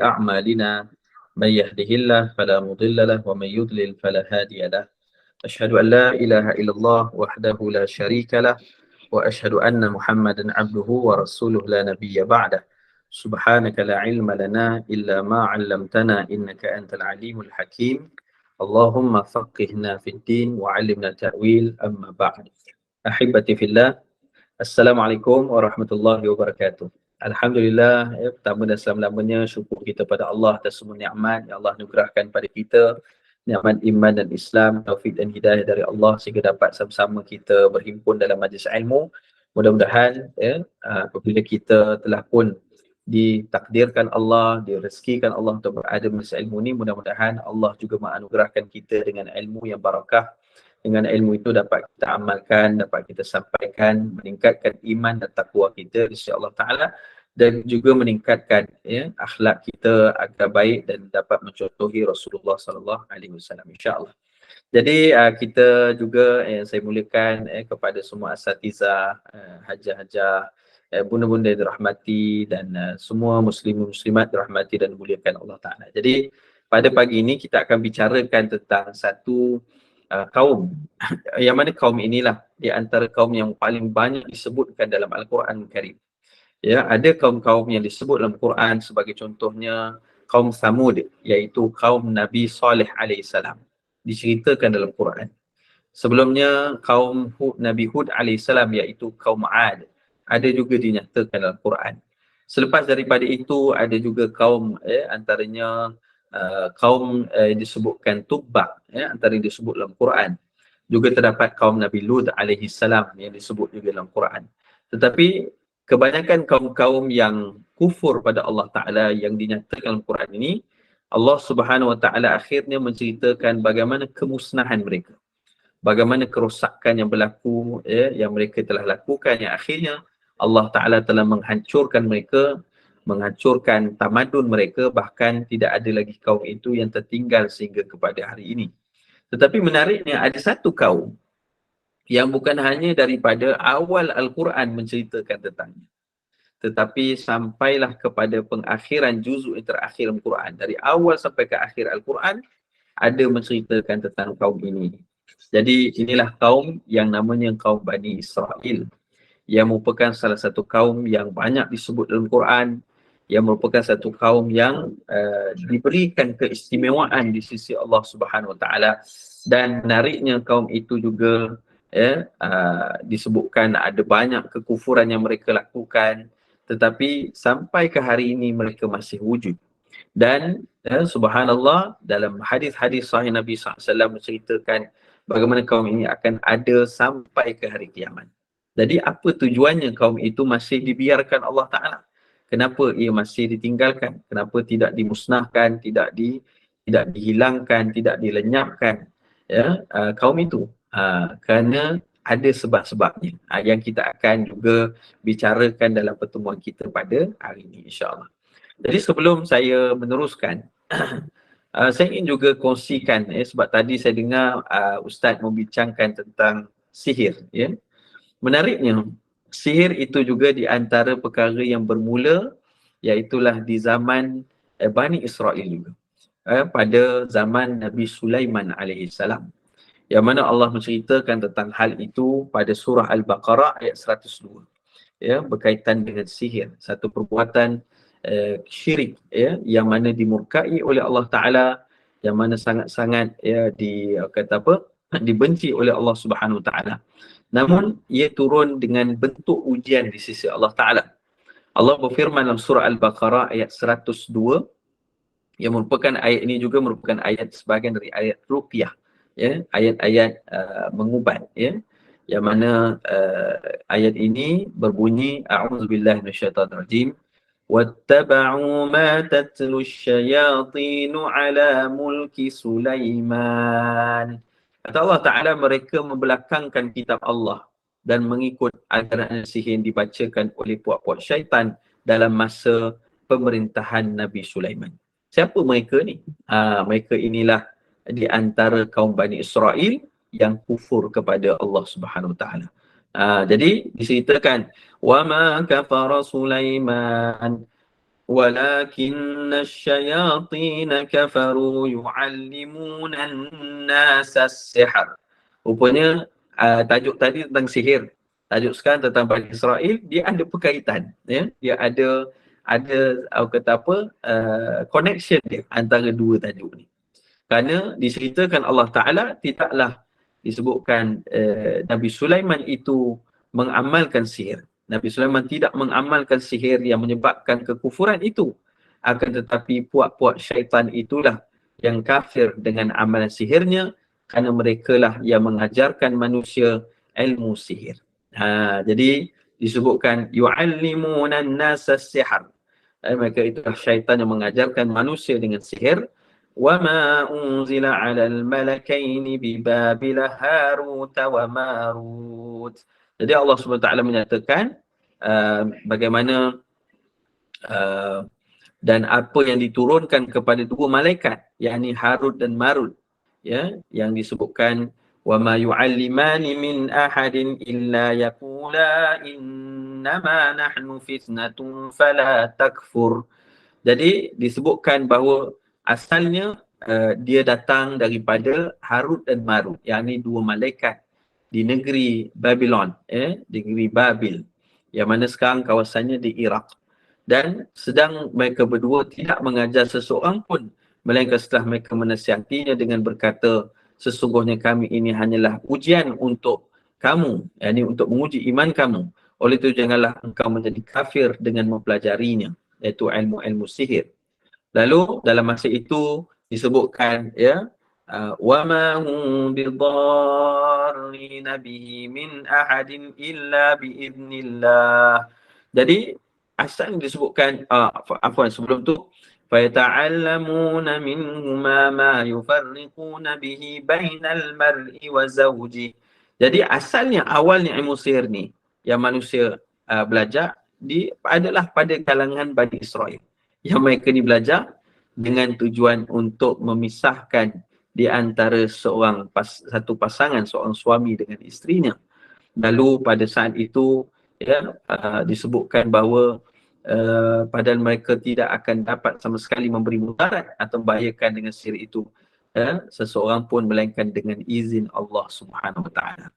أعمالنا من يهده الله فلا مضل له ومن يضلل فلا هادي له أشهد أن لا إله إلا الله وحده لا شريك له وأشهد أن محمدا عبده ورسوله لا نبي بعده سبحانك لا علم لنا إلا ما علمتنا إنك أنت العليم الحكيم اللهم فقهنا في الدين وعلمنا تأويل أما بعد أحبتي في الله Assalamualaikum warahmatullahi wabarakatuh. Alhamdulillah, pertama dan selama-lamanya syukur kita pada Allah atas semua nikmat yang Allah anugerahkan pada kita, nikmat iman dan Islam, taufik dan hidayah dari Allah sehingga dapat sama-sama kita berhimpun dalam majlis ilmu. Mudah-mudahan apabila kita telah pun ditakdirkan Allah, direzekikan Allah untuk berada di majlis ilmu ini, mudah-mudahan Allah juga menganugerahkan kita dengan ilmu yang barakah. Dengan ilmu itu dapat kita amalkan, dapat kita sampaikan, meningkatkan iman dan takwa kita insya-Allah taala dan juga meningkatkan akhlak kita agar baik dan dapat mencontohi Rasulullah sallallahu alaihi wasallam insya-Allah. Jadi kita juga saya muliakan kepada semua asatizah, hajah-hajah, bunda-bunda yang dirahmati dan semua muslimin muslimat dirahmati dan dimuliakan Allah taala. Jadi pada pagi ini kita akan bicarakan tentang satu kaum yang mana kaum inilah di antara kaum yang paling banyak disebutkan dalam Al-Quran Karim. Ya, ada kaum-kaum yang disebut dalam Quran sebagai contohnya kaum Thamud, iaitu kaum Nabi Saleh alaihissalam. Diceritakan dalam Quran. Sebelumnya kaum Nabi Hud alaihissalam iaitu kaum Ad. Ada juga dinyatakan dalam Quran. Selepas daripada itu ada juga kaum antaranya kaum disebutkan Tubba, antara yang disebut dalam Quran. Juga terdapat kaum Nabi Lut alaihi salam yang disebut juga dalam Quran. Tetapi kebanyakan kaum-kaum yang kufur pada Allah Ta'ala yang dinyatakan dalam Quran ini, Allah Subhanahu Wa Ta'ala akhirnya menceritakan bagaimana kemusnahan mereka. Bagaimana kerosakan yang berlaku, yang mereka telah lakukan, yang akhirnya Allah Ta'ala telah menghancurkan mereka, menghancurkan tamadun mereka, bahkan tidak ada lagi kaum itu yang tertinggal sehingga kepada hari ini. Tetapi menariknya ada satu kaum yang bukan hanya daripada awal Al-Quran menceritakan tentangnya, tetapi sampailah kepada pengakhiran juzuk yang terakhir Al-Quran. Dari awal sampai ke akhir Al-Quran ada menceritakan tentang kaum ini. Jadi inilah kaum yang namanya kaum Bani Israel, yang merupakan salah satu kaum yang banyak disebut dalam Quran, yang merupakan satu kaum yang diberikan keistimewaan di sisi Allah Subhanahu Wa Taala. Dan menariknya kaum itu juga disebutkan ada banyak kekufuran yang mereka lakukan, tetapi sampai ke hari ini mereka masih wujud. Dan subhanallah, dalam hadis-hadis sahih Nabi SAW menceritakan bagaimana kaum ini akan ada sampai ke hari kiamat. Jadi apa tujuannya kaum itu masih dibiarkan Allah Ta'ala? Kenapa ia masih ditinggalkan? Kenapa tidak dimusnahkan, tidak dihilangkan, tidak dilenyapkan kaum itu? Kerana ada sebab-sebabnya yang kita akan juga bicarakan dalam pertemuan kita pada hari ini insya-Allah. Jadi sebelum saya meneruskan, saya ingin juga kongsikan sebab tadi saya dengar Ustaz membincangkan tentang sihir. Menariknya, sihir itu juga di antara perkara yang bermula, iaitulah di zaman Bani Israel juga. Pada zaman Nabi Sulaiman alaihissalam. Yang mana Allah menceritakan tentang hal itu pada surah Al-Baqarah ayat 102. Berkaitan dengan sihir. Satu perbuatan syirik yang mana dimurkai oleh Allah Ta'ala, yang mana sangat-sangat dibenci oleh Allah Subhanahu Wa Ta'ala. Namun ia turun dengan bentuk ujian di sisi Allah Ta'ala. Allah berfirman dalam surah Al-Baqarah ayat 102, yang merupakan ayat ini juga merupakan ayat sebahagian dari ayat ruqyah, ayat-ayat mengubat, yang mana ayat ini berbunyi a'udzubillahi minasyaitonirrajim wattaba'u ma tatlu asyayatin ala mulki Sulaiman. Kata Allah Ta'ala, mereka membelakangkan kitab Allah dan mengikut ajaran sihir yang dibacakan oleh puak-puak syaitan dalam masa pemerintahan Nabi Sulaiman. Siapa mereka ni? Mereka inilah di antara kaum Bani Israel yang kufur kepada Allah Subhanahu Wa Ta'ala. Jadi diceritakan, wa ma kafara Sulaiman, ولكن الشياطين كفروا يعلمون الناس السحر. Rupanya tajuk tadi tentang sihir. Tajuk sekarang tentang Bani Israel, dia ada perkaitan, ya. Dia ada kata apa, connection dia antara dua tajuk ni. Kerana diceritakan Allah Ta'ala tidaklah disebutkan Nabi Sulaiman itu mengamalkan sihir. Nabi Sulaiman tidak mengamalkan sihir yang menyebabkan kekufuran itu. Akan tetapi puak-puak syaitan itulah yang kafir dengan amalan sihirnya, kerana mereka lah yang mengajarkan manusia ilmu sihir. Jadi disebutkan yu'allimuna an-nasa as-sihr. Mereka itulah syaitan yang mengajarkan manusia dengan sihir. وَمَا أُنْزِلَ عَلَى الْمَلَكَيْنِ بِبَابِلَ هَارُوتَ وَمَارُوتَ. Jadi Allah SWT menyatakan bagaimana dan apa yang diturunkan kepada dua malaikat, yakni Harut dan Marut, ya, yang disebutkan وَمَا يُعَلِّمَانِ مِنْ أَحَدٍ إِلَّا يَقُولَا إِنَّمَا نَحْنُ فِتْنَةٌ فَلَا تَكْفُرْ. Jadi disebutkan bahawa asalnya dia datang daripada Harut dan Marut, yakni dua malaikat di negeri Babylon, di negeri Babil, yang mana sekarang kawasannya di Iraq. Dan sedang mereka berdua tidak mengajar seseorang pun, melainkan setelah mereka menasihatinya dengan berkata, sesungguhnya kami ini hanyalah ujian untuk kamu, yakni untuk menguji iman kamu. Oleh itu janganlah engkau menjadi kafir dengan mempelajarinya, iaitu ilmu-ilmu sihir. Lalu dalam masa itu disebutkan, ya, وَمَا هُمْ بِضَارِّينَ بِهِ مِنْ أَحَدٍ إِلَّا بِإِذْنِ اللَّهِ. Jadi asal disebutkan, sebelum tu, فَيَتَعَلَّمُونَ مِنْهُمَا مَا يُفَرِّقُونَ بِهِ بَيْنَ الْمَرْءِ وَزَوْجِهِ. Jadi asalnya, awalnya ilmu sihir ni yang manusia belajar adalah pada kalangan Bani Israel, yang mereka ni belajar dengan tujuan untuk memisahkan di antara satu pasangan, seorang suami dengan isterinya. Lalu pada saat itu, ya, disebutkan bahawa padahal mereka tidak akan dapat sama sekali memberi mudarat atau membahayakan dengan sihir itu seseorang pun, melainkan dengan izin Allah Subhanahu Wa Taala.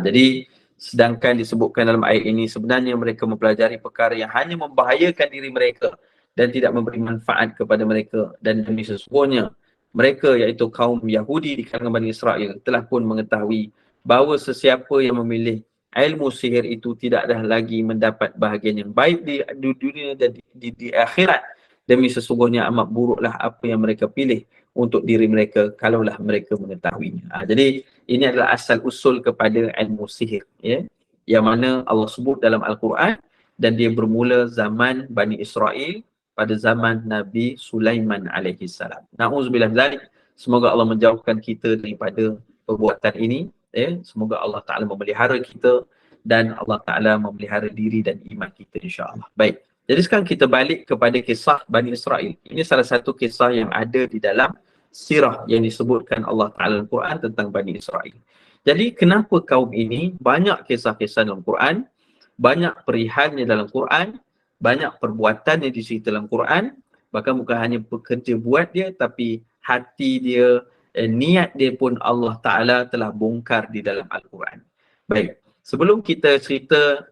Jadi sedangkan disebutkan dalam ayat ini, sebenarnya mereka mempelajari perkara yang hanya membahayakan diri mereka dan tidak memberi manfaat kepada mereka, dan demi sesungguhnya mereka, iaitu kaum Yahudi di kalangan Bani Israel, telah pun mengetahui bahawa sesiapa yang memilih ilmu sihir itu tidaklah lagi mendapat bahagian yang baik di dunia dan di akhirat. Demi sesungguhnya amat buruklah apa yang mereka pilih untuk diri mereka kalaulah mereka mengetahuinya. Jadi ini adalah asal usul kepada ilmu sihir, ya, yang mana Allah sebut dalam Al-Quran, dan dia bermula zaman Bani Israel pada zaman Nabi Sulaiman alaihi salam. Na'udzubillah dzalik. Semoga Allah menjauhkan kita daripada perbuatan ini, ya. Semoga Allah Ta'ala memelihara kita dan Allah Ta'ala memelihara diri dan iman kita, insya-Allah. Baik. Jadi sekarang kita balik kepada kisah Bani Israel. Ini salah satu kisah yang ada di dalam sirah yang disebutkan Allah Ta'ala dalam Quran tentang Bani Israel. Jadi kenapa kaum ini banyak kisah-kisah dalam Quran, banyak perihalnya dalam Quran, banyak perbuatan yang dicerita dalam Quran, bahkan bukan hanya bekerja buat dia, tapi hati dia, niat dia pun Allah Ta'ala telah bongkar di dalam Al-Quran. Baik, sebelum kita cerita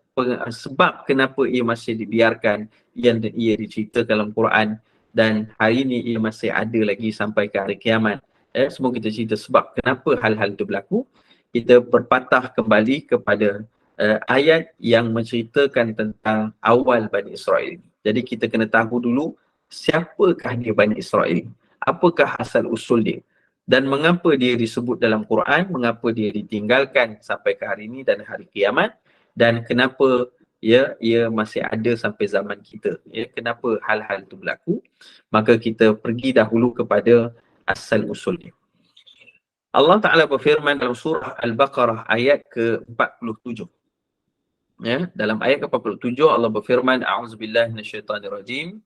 sebab kenapa ia masih dibiarkan, yang ia diceritakan dalam Quran, dan hari ini ia masih ada lagi sampai ke hari kiamat. Semua kita cerita sebab kenapa hal-hal itu berlaku. Kita berpatah kembali kepada ayat yang menceritakan tentang awal Bani Israel. Jadi kita kena tahu dulu siapakah dia Bani Israel, apakah asal usul dia, dan mengapa dia disebut dalam Quran, mengapa dia ditinggalkan sampai ke hari ini dan hari kiamat, dan kenapa ia masih ada sampai zaman kita, ya, kenapa hal-hal itu berlaku. Maka kita pergi dahulu kepada asal usul dia. Allah Ta'ala berfirman dalam surah Al-Baqarah ayat ke-47. Ya, dalam ayat ke-47 Allah berfirman, a'udzubillahi minasyaitonirrajim.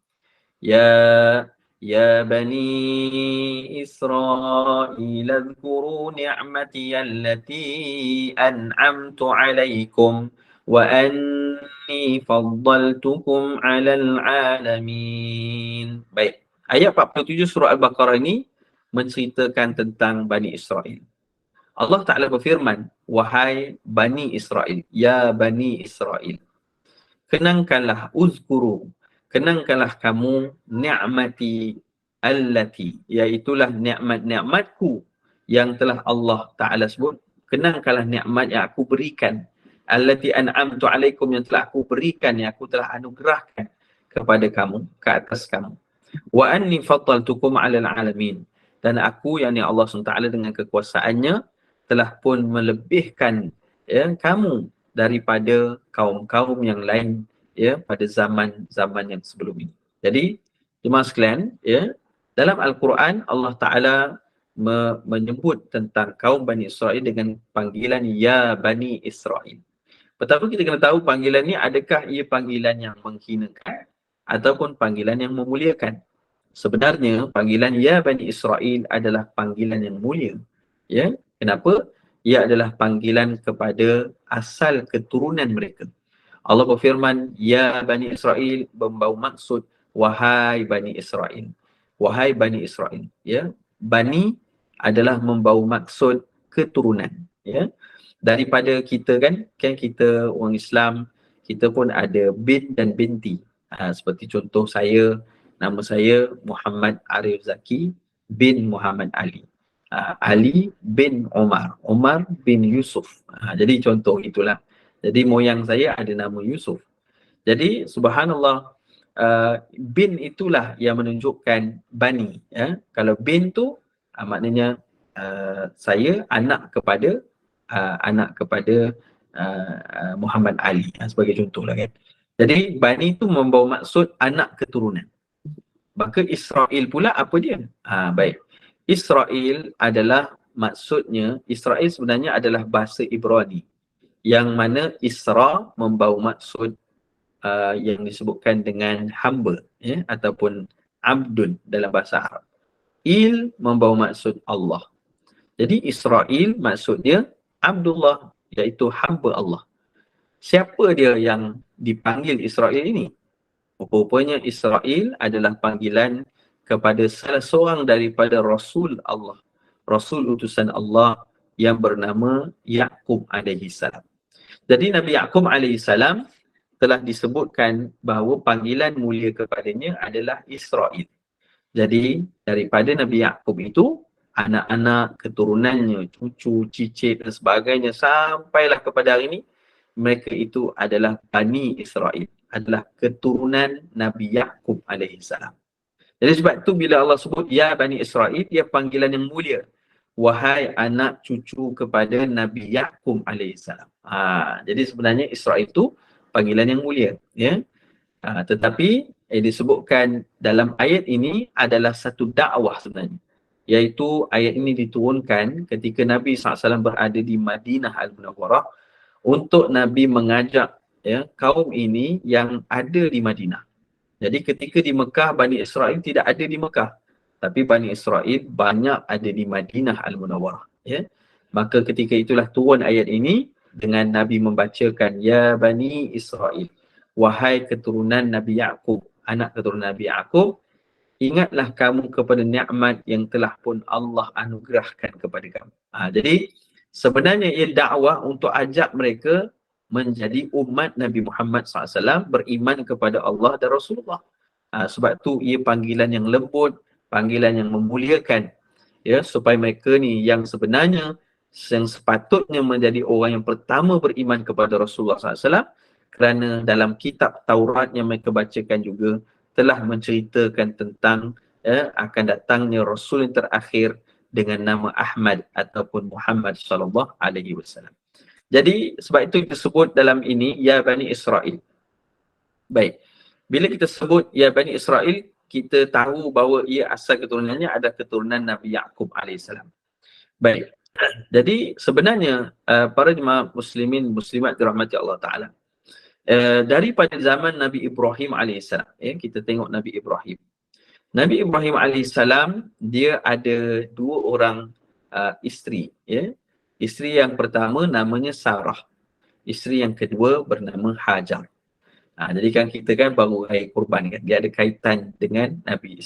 Ya bani Israil adhkuru ni'mati allati an'amtu 'alaikum wa anni faddaltukum 'alal 'alamin. Baik. Ayat 47 surah Al-Baqarah ini menceritakan tentang Bani Israel. Allah Ta'ala berfirman, wahai Bani Israel, ya Bani Israel, kenangkanlah uzkuru, kenangkanlah kamu ni'mati allati, iaitulah nikmat-nikmatku yang telah Allah Ta'ala sebut. Kenangkanlah nikmat yang aku berikan, allati an'amtu alaikum, yang telah aku berikan, yang aku telah anugerahkan kepada kamu, ke atas kamu. Wa anni faddaltukum 'alal 'alamin, dan aku, yakni Allah SWT dengan kekuasaannya telah pun melebihkan kamu daripada kaum-kaum yang lain pada zaman-zaman yang sebelum ini. Jadi jemaah sekalian, dalam Al-Quran Allah Ta'ala menyebut tentang kaum Bani Israel dengan panggilan ya Bani Israel. Pertama kita kena tahu panggilan ni adakah ia panggilan yang menghinakan ataupun panggilan yang memuliakan. Sebenarnya panggilan ya Bani Israel adalah panggilan yang mulia. Ya, kenapa? Ia adalah panggilan kepada asal keturunan mereka. Allah berfirman, ya Bani Israel, membawa maksud wahai Bani Israel. Wahai Bani Israel, ya. Bani adalah membawa maksud keturunan, ya. Daripada kita kan kita orang Islam, kita pun ada bin dan binti. Seperti contoh saya, nama saya Muhammad Arif Zaki bin Muhammad Ali. Ali bin Omar, Omar bin Yusuf. Jadi contoh itulah. Jadi moyang saya ada nama Yusuf. Jadi subhanallah, bin itulah yang menunjukkan bani. Kalau bin tu maknanya saya anak kepada Muhammad Ali, sebagai contohlah kan. Jadi bani itu membawa maksud anak keturunan. Maka Israel pula apa dia? Baik. Israel adalah maksudnya, Israel sebenarnya adalah bahasa Ibrani, yang mana Isra membawa maksud yang disebutkan dengan hamba, ataupun abdun dalam bahasa Arab. Il membawa maksud Allah. Jadi Israel maksudnya Abdullah, iaitu hamba Allah. Siapa dia yang dipanggil Israel ini? Rupanya Israel adalah panggilan kepada salah seorang daripada Rasul Allah, Rasul utusan Allah yang bernama Yaqub alaihi salam. Jadi Nabi Yaqub alaihi salam telah disebutkan bahawa panggilan mulia kepadanya adalah Israel. Jadi daripada Nabi Yaqub itu, anak-anak keturunannya, cucu, cicit dan sebagainya sampailah kepada hari ini, mereka itu adalah Bani Israel, adalah keturunan Nabi Yaqub alaihi salam. Jadi sebab itu bila Allah sebut ya Bani Israel, dia panggilan yang mulia. Wahai anak cucu kepada Nabi Yaqub alaihi salam. Jadi sebenarnya Israel itu panggilan yang mulia, ya. Tetapi disebutkan dalam ayat ini adalah satu dakwah sebenarnya. Iaitu ayat ini diturunkan ketika Nabi SAW berada di Madinah Al-Munawwarah untuk Nabi mengajak kaum ini yang ada di Madinah. Jadi ketika di Mekah, Bani Israel tidak ada di Mekah. Tapi Bani Israel banyak ada di Madinah Al-Munawwarah. Maka ketika itulah turun ayat ini dengan Nabi membacakan, ya Bani Israel, wahai keturunan Nabi Yaqub, anak keturunan Nabi Yaqub, ingatlah kamu kepada nikmat yang telah pun Allah anugerahkan kepada kamu. Jadi sebenarnya ia dakwah untuk ajak mereka menjadi umat Nabi Muhammad SAW, beriman kepada Allah dan Rasulullah. Sebab tu ia panggilan yang lembut, panggilan yang memuliakan, supaya mereka ni yang sebenarnya yang sepatutnya menjadi orang yang pertama beriman kepada Rasulullah SAW, kerana dalam kitab Taurat yang mereka bacakan juga telah menceritakan tentang akan datangnya Rasul yang terakhir dengan nama Ahmad ataupun Muhammad sallallahu alaihi wasallam. Jadi sebab itu disebut dalam ini ya Bani Israel. Baik. Bila kita sebut ya Bani Israel, kita tahu bahawa ia asal keturunannya adalah keturunan Nabi Yaqub alaihissalam. Baik. Jadi sebenarnya para jemaah muslimin muslimat dirahmati Allah Taala, daripada zaman Nabi Ibrahim alaihissalam, kita tengok Nabi Ibrahim. Nabi Ibrahim alaihissalam dia ada dua orang isteri, Isteri yang pertama namanya Sarah. isteri yang kedua bernama Hajar. Jadi kan kita kan baru hari kurban kan, dia ada kaitan dengan Nabi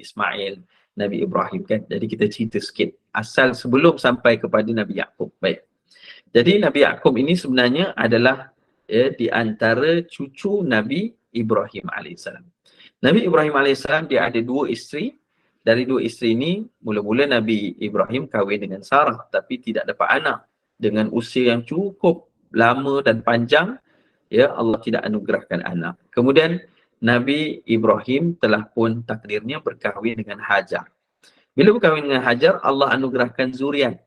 Ismail, Nabi Ibrahim kan. Jadi kita cerita sikit asal sebelum sampai kepada Nabi Yaqub. Baik. Jadi Nabi Yaqub ini sebenarnya adalah di antara cucu Nabi Ibrahim alaihissalam. Nabi Ibrahim alaihissalam dia ada dua isteri. Dari dua isteri ini, mula-mula Nabi Ibrahim kahwin dengan Sarah tapi tidak dapat anak. Dengan usia yang cukup lama dan panjang, ya, Allah tidak anugerahkan anak. Kemudian Nabi Ibrahim telah pun takdirnya berkahwin dengan Hajar. Bila berkahwin dengan Hajar, Allah anugerahkan zuriat,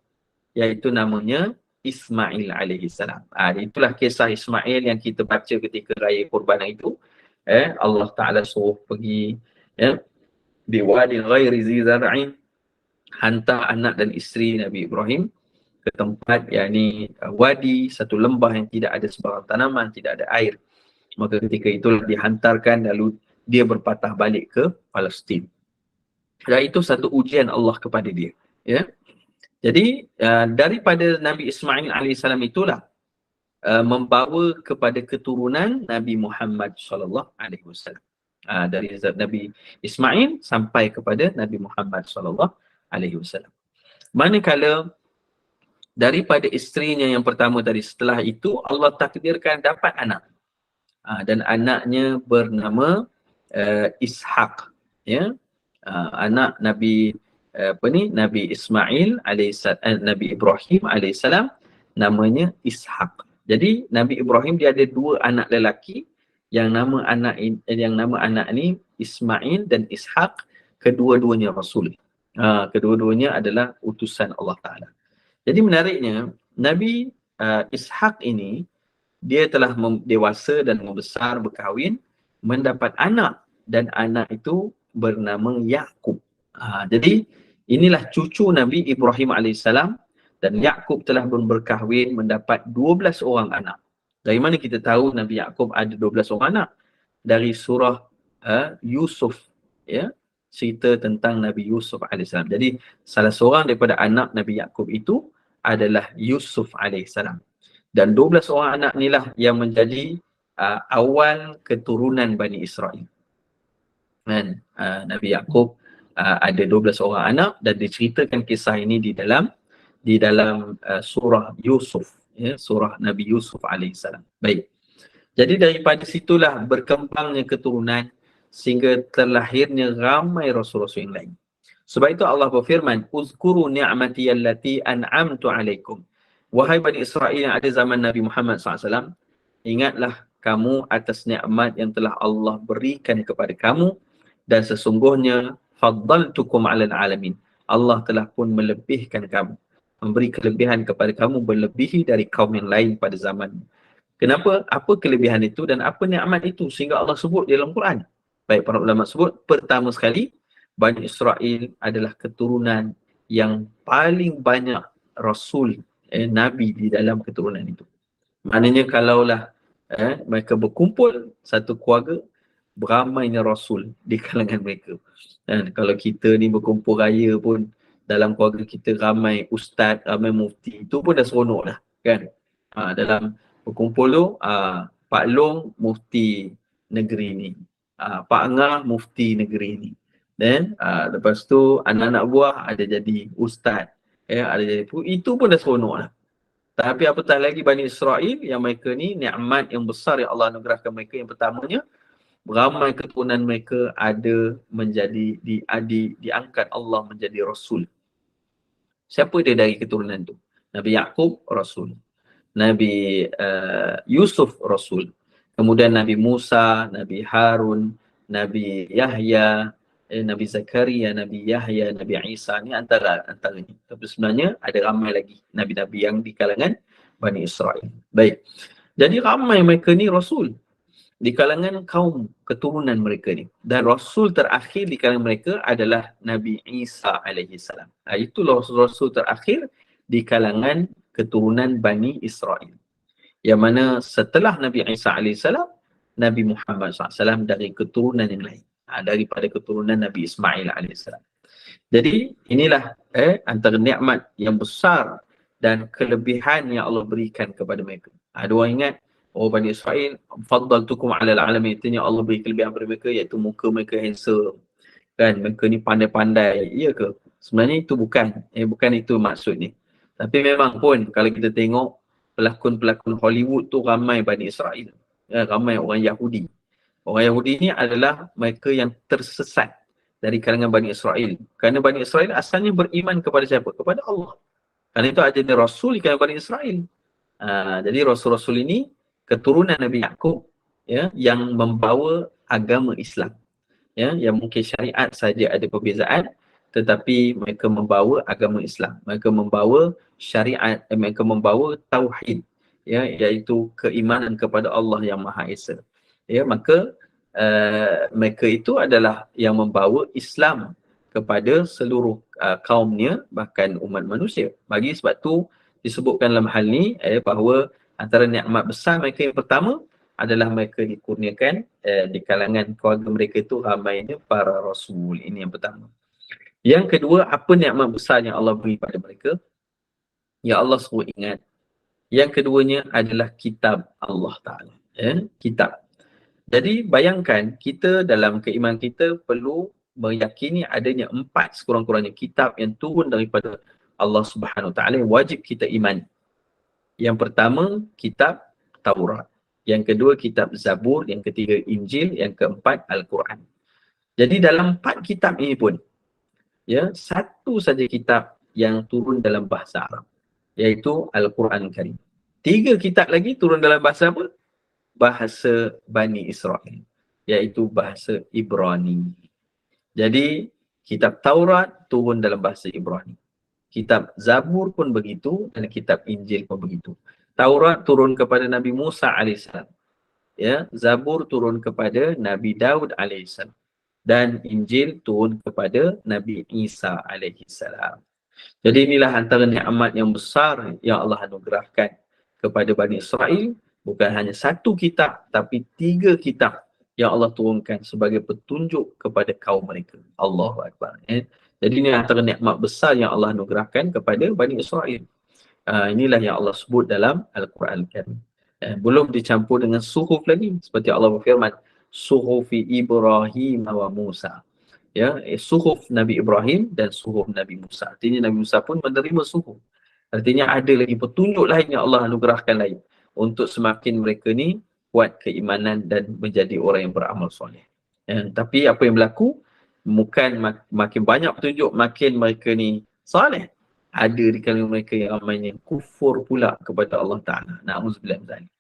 iaitu namanya Ismail alaihissalam. Itulah kisah Ismail yang kita baca ketika raya kurban itu. Allah Ta'ala suruh pergi di wadi ghairi zi zar'in, hantar anak dan isteri Nabi Ibrahim ke tempat yakni wadi, satu lembah yang tidak ada sebarang tanaman, tidak ada air. Maka ketika itulah dihantarkan, lalu dia berpatah balik ke Palestin. Dan itu satu ujian Allah kepada dia. Ya. Jadi daripada Nabi Ismail alaihissalam itulah membawa kepada keturunan Nabi Muhammad sallallahu alaihi wasallam. Dari Nabi Ismail sampai kepada Nabi Muhammad sallallahu alaihi wasallam. Manakala daripada isterinya yang pertama tadi, setelah itu Allah takdirkan dapat anak. Dan anaknya bernama Ishaq, ya. Anak Nabi Nabi Ismail alaihissalam, Nabi Ibrahim alaihissalam, namanya Ishaq. Jadi Nabi Ibrahim dia ada dua anak lelaki yang nama anak ini Ismail dan Ishaq, kedua-duanya rasul. Kedua-duanya adalah utusan Allah Taala. Jadi menariknya, Nabi Ishaq ini dia telah dewasa dan membesar, berkahwin, mendapat anak, dan anak itu bernama Yaqub. Jadi inilah cucu Nabi Ibrahim alaihissalam, dan Yaqub telah pun berkahwin, mendapat 12 orang anak. Dari mana kita tahu Nabi Yaqub ada 12 orang anak? Dari surah Yusuf, ya, cerita tentang Nabi Yusuf alaihissalam. Jadi salah seorang daripada anak Nabi Yaqub itu adalah Yusuf alaihissalam. Dan 12 orang anak inilah yang menjadi awal keturunan Bani Israel. Dan Nabi Yaqub ada 12 orang anak, dan diceritakan kisah ini di dalam surah Yusuf, ya, surah Nabi Yusuf alaihissalam. Baik. Jadi daripada situlah berkembangnya keturunan sehingga terlahirnya ramai rasul-rasul yang lain. Sebab itu Allah berfirman, "Uzkuru ni'mati allati an'amtu 'alaikum." Wahai Bani Israel yang ada zaman Nabi Muhammad SAW, ingatlah kamu atas nikmat yang telah Allah berikan kepada kamu, dan sesungguhnya faddaltukum 'alal 'alamin. Allah telah pun melebihkan kamu, memberi kelebihan kepada kamu berlebihi dari kaum yang lain pada zaman. Kenapa? Apa kelebihan itu dan apa nikmat itu sehingga Allah sebut di dalam Quran? Baik, para ulama sebut, pertama sekali, Bani Israel adalah keturunan yang paling banyak rasul, nabi di dalam keturunan itu. Maknanya kalaulah mereka berkumpul satu keluarga, beramainya rasul di kalangan mereka. Dan kalau kita ni berkumpul raya pun, dalam keluarga kita ramai ustaz, ramai mufti, itu pun dah seronok lah kan. Dalam berkumpul tu, Pak Long mufti negeri ni, Pak Ngah mufti negeri ni, dan lepas tu anak-anak buah ada jadi ustaz, ada jadi, itu pun dah seronok lah. Tapi apatah lagi Bani Israel yang mereka ni nikmat yang besar yang Allah anugerahkan mereka. Yang pertamanya, ramai keturunan mereka ada menjadi diangkat Allah menjadi rasul. Siapa dia dari keturunan tu? Nabi Yaqub rasul, Nabi Yusuf rasul, kemudian Nabi Musa, Nabi Harun, Nabi Yahya, Nabi Zakaria, Nabi Yahya, Nabi Isa, ni antaranya. Tapi sebenarnya ada ramai lagi Nabi-Nabi yang di kalangan Bani Israel. Baik. Jadi ramai mereka ni Rasul di kalangan kaum keturunan mereka ni. Dan Rasul terakhir di kalangan mereka adalah Nabi Isa alaihissalam. Itulah Rasul terakhir di kalangan keturunan Bani Israel. Yang mana setelah Nabi Isa alaihissalam, Nabi Muhammad SAW dari keturunan yang lain. Daripada keturunan Nabi Ismail alaihissalam. Jadi inilah antara nikmat yang besar dan kelebihan yang Allah berikan kepada mereka. Ada orang ingat, oh Bani Israel, faddaltukum alal alamin, artinya Allah beri kelebihan kepada mereka iaitu muka mereka handsome, kan, mereka ni pandai-pandai. Ya ke? Sebenarnya itu bukan itu maksudnya. Tapi memang pun kalau kita tengok pelakon-pelakon Hollywood tu ramai Bani Israel, ramai orang Yahudi. Orang Yahudi ni adalah mereka yang tersesat dari kalangan Bani Israel. Kerana Bani Israel asalnya beriman kepada siapa? Kepada Allah. Kerana itu ada Rasul di kalangan Bani Israel. Jadi Rasul-Rasul ini keturunan Nabi Yaqub, ya, yang membawa agama Islam. Ya, yang mungkin syariat saja ada perbezaan, tetapi mereka membawa agama Islam. Mereka membawa syariat, mereka membawa tauhid, ya, iaitu keimanan kepada Allah yang Maha Esa. Ya, maka mereka itu adalah yang membawa Islam kepada seluruh kaumnya, bahkan umat manusia. Bagi sebab tu disebutkan dalam hal ni bahawa antara nikmat besar mereka yang pertama adalah mereka dikurniakan di kalangan keluarga mereka itu ramainya para rasul. Ini yang pertama. Yang kedua, apa nikmat besar yang Allah beri pada mereka? Ya Allah suruh ingat. Yang keduanya adalah kitab Allah Ta'ala. Kitab. Jadi bayangkan kita dalam keimanan kita perlu meyakini adanya 4 sekurang-kurangnya kitab yang turun daripada Allah Subhanahu Wa Ta'ala yang wajib kita iman. Yang pertama, kitab Taurat. Yang kedua, kitab Zabur. Yang ketiga, Injil. Yang keempat, Al-Quran. Jadi dalam 4 kitab ini pun, ya, satu saja kitab yang turun dalam bahasa Arab, iaitu Al-Quran Karim. 3 kitab lagi turun dalam bahasa apa? Bahasa Bani Israel, iaitu bahasa Ibrani. Jadi kitab Taurat turun dalam bahasa Ibrani. Kitab Zabur pun begitu dan kitab Injil pun begitu. Taurat turun kepada Nabi Musa AS. Ya, Zabur turun kepada Nabi Daud AS. Dan Injil turun kepada Nabi Isa AS. Jadi inilah antara nikmat yang besar yang Allah anugerahkan kepada Bani Israel. Bukan hanya satu kitab, tapi 3 kitab yang Allah turunkan sebagai petunjuk kepada kaum mereka. Allahu Akbar. Jadi ini antara nikmat besar yang Allah anugerahkan kepada Bani Israel. Inilah yang Allah sebut dalam Al-Quran Karim. Belum dicampur dengan suhuf lagi. Seperti Allah berfirman, suhufi Ibrahim wa Musa. Ya, suhuf Nabi Ibrahim dan suhuf Nabi Musa. Artinya Nabi Musa pun menerima suhuf. Artinya ada lagi petunjuk lain yang Allah anugerahkan lain untuk semakin mereka ni kuat keimanan dan menjadi orang yang beramal soleh. Tapi apa yang berlaku, bukan makin banyak petunjuk makin mereka ni soleh. Ada di kalangan mereka yang ramainya kufur pula kepada Allah Ta'ala. Na'udzubillah min zalik.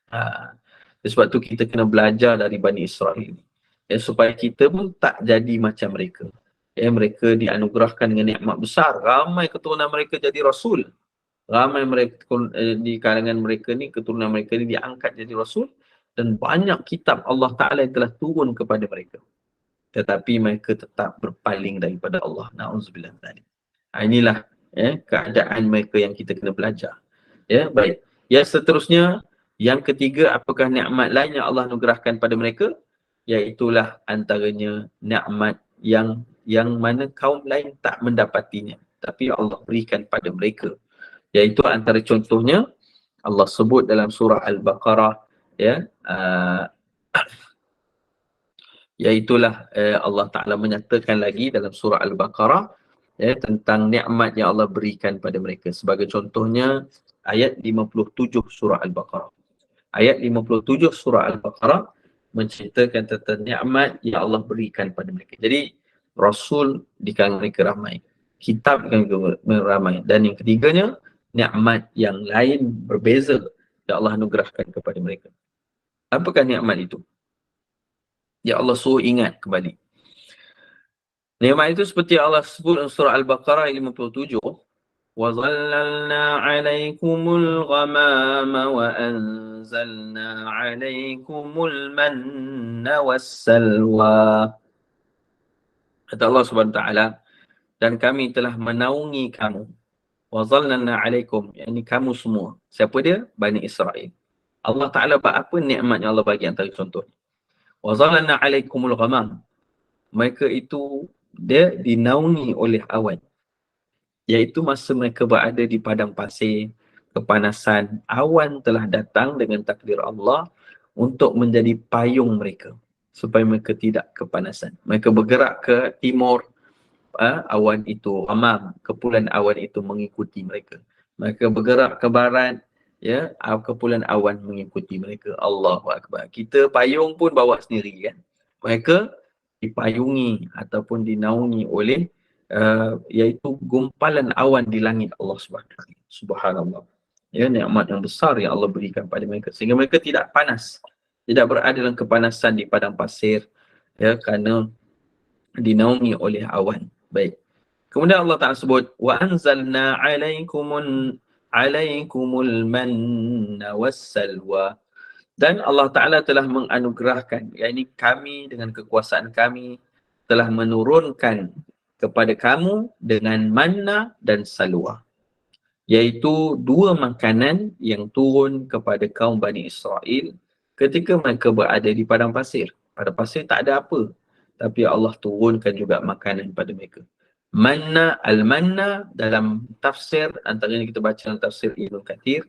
Sebab tu kita kena belajar dari Bani Israel ni. Supaya kita pun tak jadi macam mereka. Mereka dianugerahkan dengan nikmat besar. Ramai keturunan mereka jadi rasul. Ramai mereka di kalangan mereka ni, keturunan mereka ni diangkat jadi rasul. Dan banyak kitab Allah Ta'ala yang telah turun kepada mereka. Tetapi mereka tetap berpaling daripada Allah. Na'udzubillah min zalik. Inilah keadaan mereka yang kita kena belajar. Baik. Yang seterusnya, yang ketiga, apakah nikmat lain yang Allah anugerahkan pada mereka? Iaitulah antaranya nikmat yang mana kaum lain tak mendapatinya, tapi Allah berikan pada mereka. Iaitu antara contohnya Allah sebut dalam surah Al-Baqarah, iaitulah Allah Ta'ala menyatakan lagi dalam surah Al-Baqarah tentang nikmat yang Allah berikan pada mereka. Sebagai contohnya ayat 57 surah Al-Baqarah. Ayat 57 surah Al-Baqarah menceritakan tentang nikmat yang Allah berikan pada mereka. Jadi Rasul di kalangan mereka ramai, kitab di kalangan mereka ramai, dan yang ketiganya nikmat yang lain berbeza yang Allah anugerahkan kepada mereka. Apakah nikmat itu? Ya Allah suruh ingat kembali. Nikmat itu seperti Allah sebut dalam surah Al-Baqarah ayat 57. وَظَلَّلْنَا عَلَيْكُمُ الْغَمَامَ وَأَنزَلْنَا عَلَيْكُمُ الْمَنَّ وَالسَّلْوَى. Kata Allah Subhanahu Wa Taala, dan kami telah menaungi kamu. وَظَلَّلْنَا عَلَيْكُمْ, yakni kamu semua. Siapa dia? Bani Israel. Allah Ta'ala buat apa nikmat yang Allah bagi antara contoh. وَظَلَّلْنَا عَلَيْكُمُ الْغَمَامَ. Mereka itu dia dinaungi oleh awan. Iaitu masa mereka berada di padang pasir, kepanasan, awan telah datang dengan takdir Allah untuk menjadi payung mereka supaya mereka tidak kepanasan. Mereka bergerak ke timur, awan itu amam, kepulan awan itu mengikuti mereka. Mereka bergerak ke barat, ya, kepulan awan mengikuti mereka. Allahu Akbar. Kita payung pun bawa sendiri kan. Mereka dipayungi ataupun dinaungi oleh iaitu gumpalan awan di langit Allah Subhanahu. Subhanallah. Ya, nikmat yang besar yang Allah berikan pada mereka sehingga mereka tidak panas, tidak berada dalam kepanasan di padang pasir, ya, kerana dinaungi oleh awan. Baik. Kemudian Allah Ta'ala sebut wa anzalna alaikumul manna wassalwa, dan Allah Ta'ala telah menganugerahkan, yakni kami dengan kekuasaan kami telah menurunkan kepada kamu dengan manna dan salwa, iaitu dua makanan yang turun kepada kaum Bani Israel ketika mereka berada di padang pasir. Padang pasir tak ada apa, tapi Allah turunkan juga makanan pada mereka. Manna, al-manna dalam tafsir, antaranya kita baca dalam tafsir Ibn Kathir,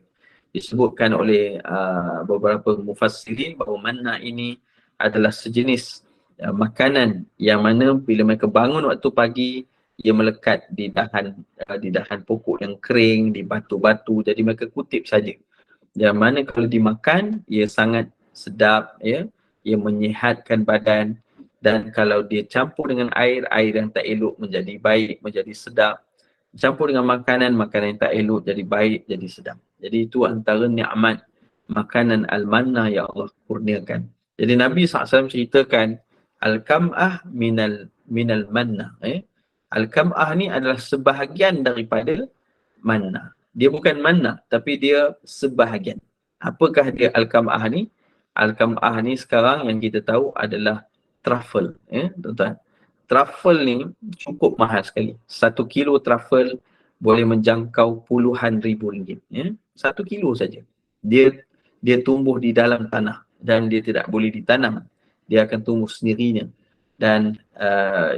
disebutkan oleh beberapa mufassirin bahawa manna ini adalah sejenis makanan yang mana bila mereka bangun waktu pagi, ia melekat di dahan pokok yang kering, di batu-batu, jadi mereka kutip saja. Yang mana kalau dimakan, ia sangat sedap, ya, ia menyihatkan badan, dan kalau dia campur dengan air yang tak elok menjadi baik, menjadi sedap. Campur dengan makanan yang tak elok jadi baik, jadi sedap. Jadi itu antara nikmat makanan al-manna yang Allah kurniakan. Jadi Nabi SAW ceritakan al-kam'ah minal manna. Al-kam'ah ni adalah sebahagian daripada manna. Dia bukan manna, tapi dia sebahagian. Apakah dia al-kam'ah ni? Al-kam'ah ni sekarang yang kita tahu adalah truffle. Tuan-tuan. Truffle ni cukup mahal sekali. 1 kilo truffle boleh menjangkau puluhan ribu ringgit. 1 kilo saja. Dia tumbuh di dalam tanah dan dia tidak boleh ditanam. Dia akan tumbuh sendirinya. Dan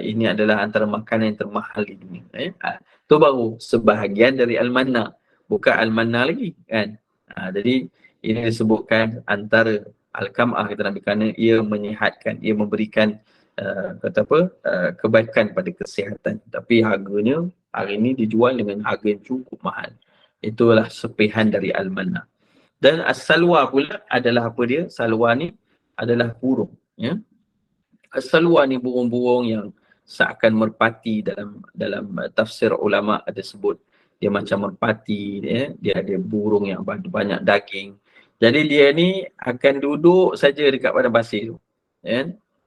ini adalah antara makanan yang termahal di dunia. Itu baru sebahagian dari al-manna. Bukan al-manna lagi kan. Jadi ini disebutkan antara al-kam'ah kata Nabi kerana ia menyihatkan, ia memberikan kebaikan pada kesihatan. Tapi harganya hari ini dijual dengan harga yang cukup mahal. Itulah sepihan dari al-manna. Dan as-salwa pula adalah apa dia? Salwa ni adalah burung. Ya? As-salwa ni burung-burung yang seakan merpati. Dalam tafsir ulama ada sebut dia macam merpati, dia ada burung yang banyak daging. Jadi dia ni akan duduk saja dekat padang pasir tu.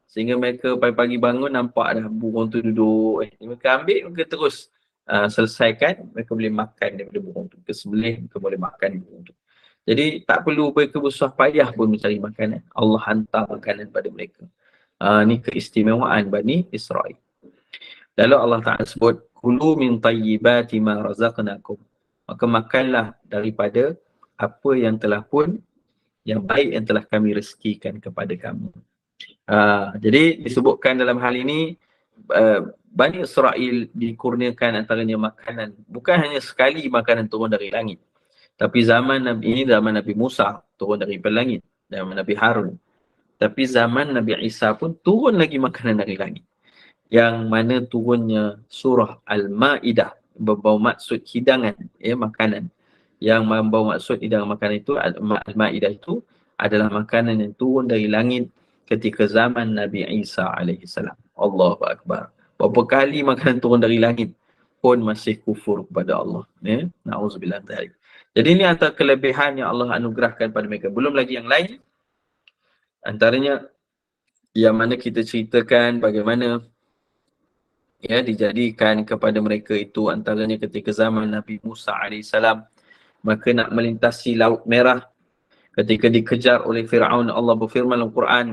Sehingga mereka pagi-pagi bangun nampak dah burung tu duduk. Mereka ambil, mereka terus selesaikan, mereka boleh makan daripada burung tu. Kesembelih, mereka boleh makan burung tu. Jadi tak perlu mereka bersusah payah pun mencari makanan. Allah hantar makanan pada mereka. Ni keistimewaan Bani Israel. Lalu Allah Ta'ala sebut, kulu min tayyibati ma razaqnakum. Maka makanlah daripada apa yang baik yang telah kami rezekikan kepada kamu. Jadi disebutkan dalam hal ini, Bani Israel dikurniakan antaranya makanan. Bukan hanya sekali makanan turun dari langit. Tapi zaman Nabi ini, zaman Nabi Musa turun dari langit. Zaman Nabi Harun. Tapi zaman Nabi Isa pun turun lagi makanan dari langit. Yang mana turunnya surah Al-Ma'idah membawa maksud hidangan, makanan. Yang membawa maksud hidangan makanan itu, Al-Ma'idah itu adalah makanan yang turun dari langit ketika zaman Nabi Isa AS. Allahu Akbar. Berapa kali makanan turun dari langit pun masih kufur kepada Allah. Na'udzubillah dzalik. Jadi ini antara kelebihan yang Allah anugerahkan pada mereka. Belum lagi yang lain. Antaranya yang mana kita ceritakan bagaimana dijadikan kepada mereka itu, antaranya ketika zaman Nabi Musa AS, maka nak melintasi Laut Merah ketika dikejar oleh Fir'aun. Allah berfirman dalam Quran,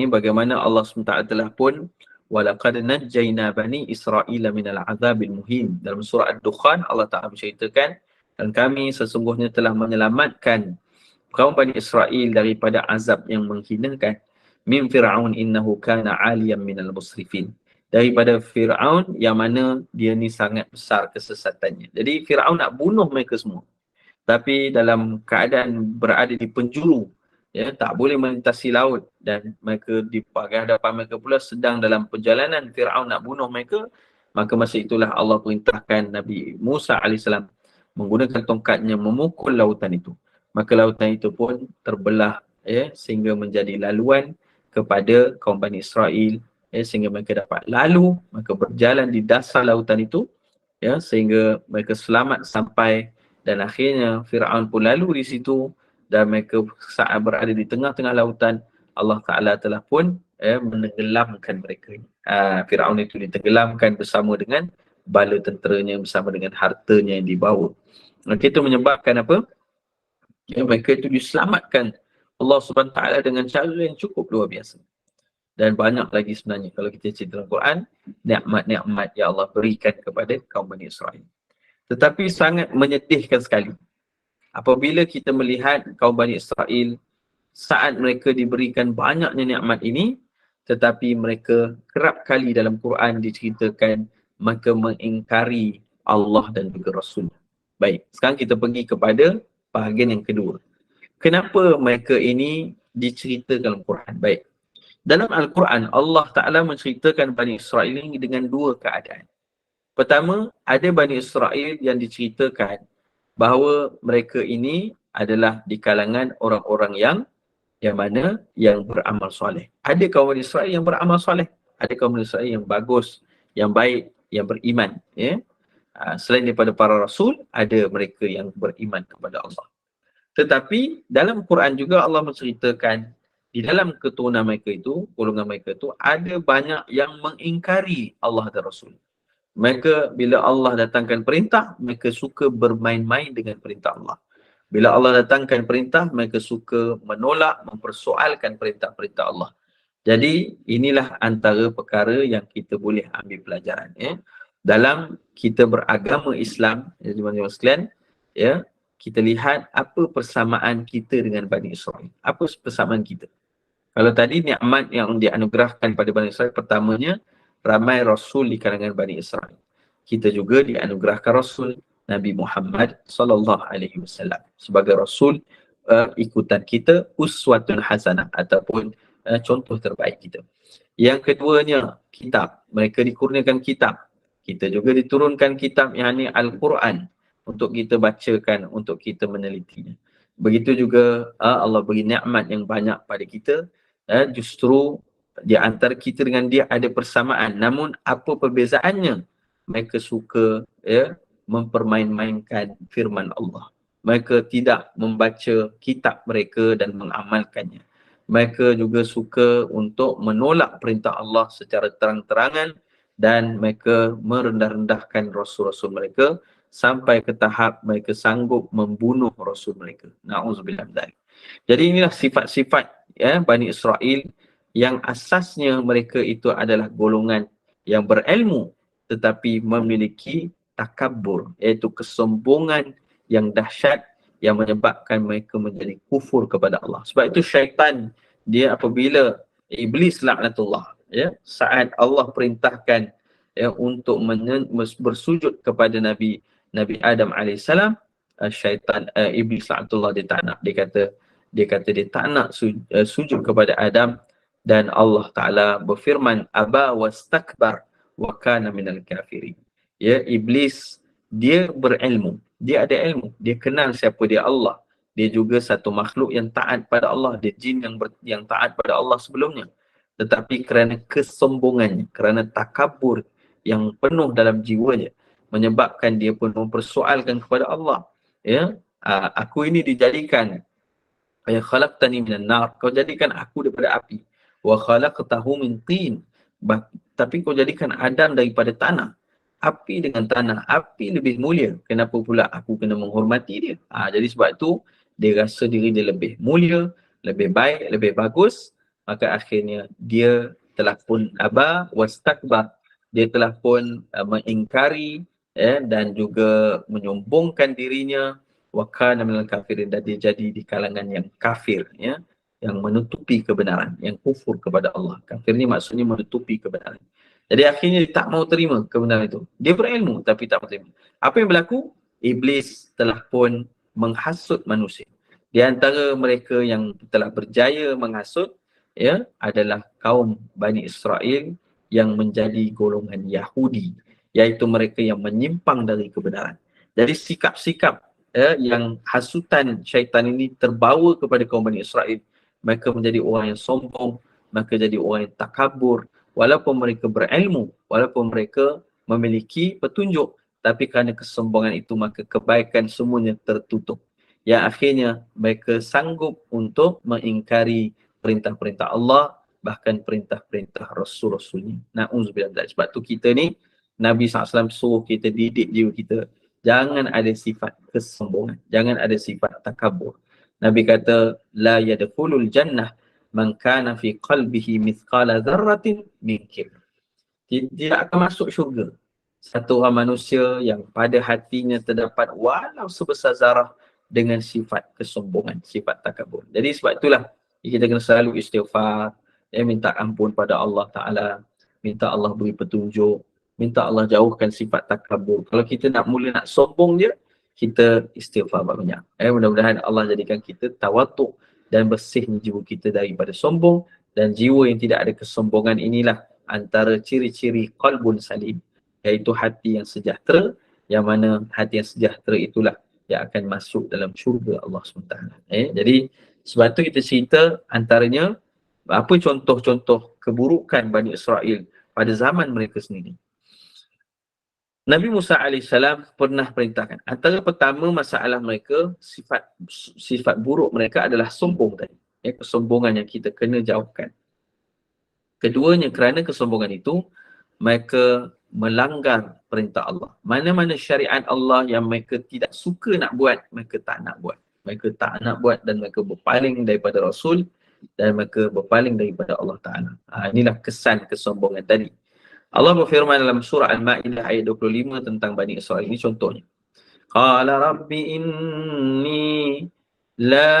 bagaimana Allah SWT telah pun walaqad najjayna bani Israila minal azabil muhim. Dalam surah Ad-Dukhan Allah Ta'ala menceritakan, dan kami sesungguhnya telah menyelamatkan kaum Bani Israel daripada azab yang menghinakan. Min Fir'aun innahu kana aliyan minal musrifin. daripada Firaun yang mana dia ni sangat besar kesesatannya. Jadi Firaun nak bunuh mereka semua. Tapi dalam keadaan berada di penjuru, ya, tak boleh melintasi laut, dan mereka di hadapan mereka pula sedang dalam perjalanan Firaun nak bunuh mereka, maka masa itulah Allah perintahkan Nabi Musa alaihissalam menggunakan tongkatnya memukul lautan itu. Maka lautan itu pun terbelah, ya, sehingga menjadi laluan kepada kaum Bani Israel, ya, sehingga mereka dapat lalu, maka berjalan di dasar lautan itu, ya, sehingga mereka selamat sampai, dan akhirnya Firaun pun lalu di situ, dan mereka saat berada di tengah-tengah lautan, Allah Ta'ala telah pun menenggelamkan mereka. Firaun itu ditenggelamkan bersama dengan bala tenteranya, bersama dengan hartanya yang dibawa. Maka itu menyebabkan apa? Ya, mereka itu diselamatkan Allah Subhanahu Wa Ta'ala dengan cara yang cukup luar biasa. Dan banyak lagi sebenarnya kalau kita cerita dalam Quran, nikmat-nikmat yang Allah berikan kepada kaum Bani Israel. Tetapi sangat menyedihkan sekali apabila kita melihat kaum Bani Israel saat mereka diberikan banyaknya nikmat ini, tetapi mereka kerap kali dalam Quran diceritakan mereka mengingkari Allah dan juga Rasul. Baik, sekarang kita pergi kepada bahagian yang kedua. Kenapa mereka ini diceritakan dalam Quran? Baik, dalam Al-Quran Allah Ta'ala menceritakan Bani Israel ini dengan dua keadaan. Pertama, ada Bani Israel yang diceritakan bahawa mereka ini adalah di kalangan orang-orang yang mana yang beramal soleh. Ada kaum Bani Israel yang beramal soleh, ada kaum Bani Israel yang bagus, yang baik, yang beriman, ya. Selain daripada para rasul, ada mereka yang beriman kepada Allah. Tetapi dalam Quran juga Allah menceritakan di dalam keturunan mereka itu, golongan mereka itu, ada banyak yang mengingkari Allah dan Rasul. Mereka bila Allah datangkan perintah, mereka suka bermain-main dengan perintah Allah. Bila Allah datangkan perintah, mereka suka menolak, mempersoalkan perintah-perintah Allah. Jadi inilah antara perkara yang kita boleh ambil pelajaran, ya. Dalam kita beragama Islam, ya, teman-teman sekalian, ya, kita lihat apa persamaan kita dengan Bani Israel. Apa persamaan kita? Kalau tadi nikmat yang dianugerahkan pada Bani Israel, pertamanya ramai Rasul di kalangan Bani Israel. Kita juga dianugerahkan Rasul Nabi Muhammad SAW sebagai Rasul ikutan kita, uswatun hasanah ataupun contoh terbaik kita. Yang keduanya, kitab. Mereka dikurniakan kitab. Kita juga diturunkan kitab, yakni Al-Quran, untuk kita bacakan, untuk kita menelitinya. Begitu juga Allah beri nikmat yang banyak pada kita. Justru di antara kita dengan dia ada persamaan, namun apa perbezaannya? Mereka suka, ya, mempermain-mainkan firman Allah. Mereka tidak membaca kitab mereka dan mengamalkannya. Mereka juga suka untuk menolak perintah Allah secara terang-terangan, dan mereka merendah-rendahkan rasul-rasul mereka sampai ke tahap mereka sanggup membunuh rasul mereka. Na'udzubillah min dzalik. Jadi inilah sifat-sifat, ya, Bani Israel yang asasnya mereka itu adalah golongan yang berilmu tetapi memiliki takabur, iaitu kesombongan yang dahsyat yang menyebabkan mereka menjadi kufur kepada Allah. Sebab itu syaitan, dia apabila iblis laknatullah, ya, saat Allah perintahkan, ya, untuk bersujud kepada Nabi Adam alaihissalam, syaitan, iblis laknatullah, dia tak nak. Dia kata dia tak nak sujud kepada Adam, dan Allah Ta'ala berfirman, aba wastakbar wa kana minal kafirin. Ya, iblis dia berilmu, dia ada ilmu, dia kenal siapa dia Allah. Dia juga satu makhluk yang taat pada Allah, dia jin yang taat pada Allah sebelumnya. Tetapi kerana kesombongannya, kerana takabur yang penuh dalam jiwanya, menyebabkan dia pun mempersoalkan kepada Allah, ya, aku ini dijadikan, ya, khalaqtani minan nar, kau jadikan aku daripada api, wa khalaqtahu min tin, tapi kau jadikan Adam daripada tanah. Api dengan tanah, api lebih mulia, kenapa pula aku kena menghormati dia? Jadi sebab itu dia rasa diri dia lebih mulia, lebih baik, lebih bagus, maka akhirnya dia telah pun aba wastakbar, dia telah pun mengingkari, dan juga menyombongkan dirinya, wa kana minal kafirin, dan dia jadi di kalangan yang kafir, ya, yang menutupi kebenaran, yang kufur kepada Allah. Kafir ni maksudnya menutupi kebenaran. Jadi akhirnya dia tak mau terima kebenaran itu. Dia berilmu tapi tak mau terima. Apa yang berlaku? Iblis telah pun menghasut manusia. Di antara mereka yang telah berjaya menghasut adalah kaum Bani Israel yang menjadi golongan Yahudi, iaitu mereka yang menyimpang dari kebenaran. Jadi sikap-sikap yang hasutan syaitan ini terbawa kepada kaum Bani Israel. Mereka menjadi orang yang sombong, mereka jadi orang yang takabur, walaupun mereka berilmu, walaupun mereka memiliki petunjuk, tapi kerana kesombongan itu maka kebaikan semuanya tertutup. Yang akhirnya mereka sanggup untuk mengingkari perintah-perintah Allah, bahkan perintah-perintah Rasul-Rasulnya. Na'udzubillah. Sebab tu kita ni, Nabi SAW suruh kita didik jiwa kita. Jangan ada sifat kesombongan. Jangan ada sifat takabur. Nabi kata, la yadkhulul jannah man kana fi qalbihi mithqala dzarratin min kibr. Tidak akan masuk syurga satu orang manusia yang pada hatinya terdapat walau sebesar zarah dengan sifat kesombongan, sifat takabur. Jadi sebab itulah kita kena selalu istighfar, minta ampun pada Allah Ta'ala, minta Allah beri petunjuk, minta Allah jauhkan sifat takabur. Kalau kita nak mula nak sombong je, kita istighfar banyak. Mudah-mudahan Allah jadikan kita tawatuk dan bersih jiwa kita daripada sombong, dan jiwa yang tidak ada kesombongan inilah antara ciri-ciri qalbun salim, iaitu hati yang sejahtera, yang mana hati yang sejahtera itulah yang akan masuk dalam syurga Allah SWT. Jadi sebab tu kita cerita antaranya apa contoh-contoh keburukan Bani Israel pada zaman mereka sendiri. Nabi Musa AS pernah perintahkan. Antara pertama masalah mereka, sifat buruk mereka adalah sombong tadi. Kesombongan yang kita kena jauhkan. Keduanya, kerana kesombongan itu, mereka melanggar perintah Allah. Mana-mana syariat Allah yang mereka tidak suka nak buat, mereka tak nak buat. Mereka tak nak buat dan mereka berpaling daripada Rasul dan mereka berpaling daripada Allah Ta'ala. Inilah kesan kesombongan tadi. Allah berfirman dalam surah Al-Ma'idah ayat 25 tentang Bani Israel. Ini contohnya. Qala rabbi inni la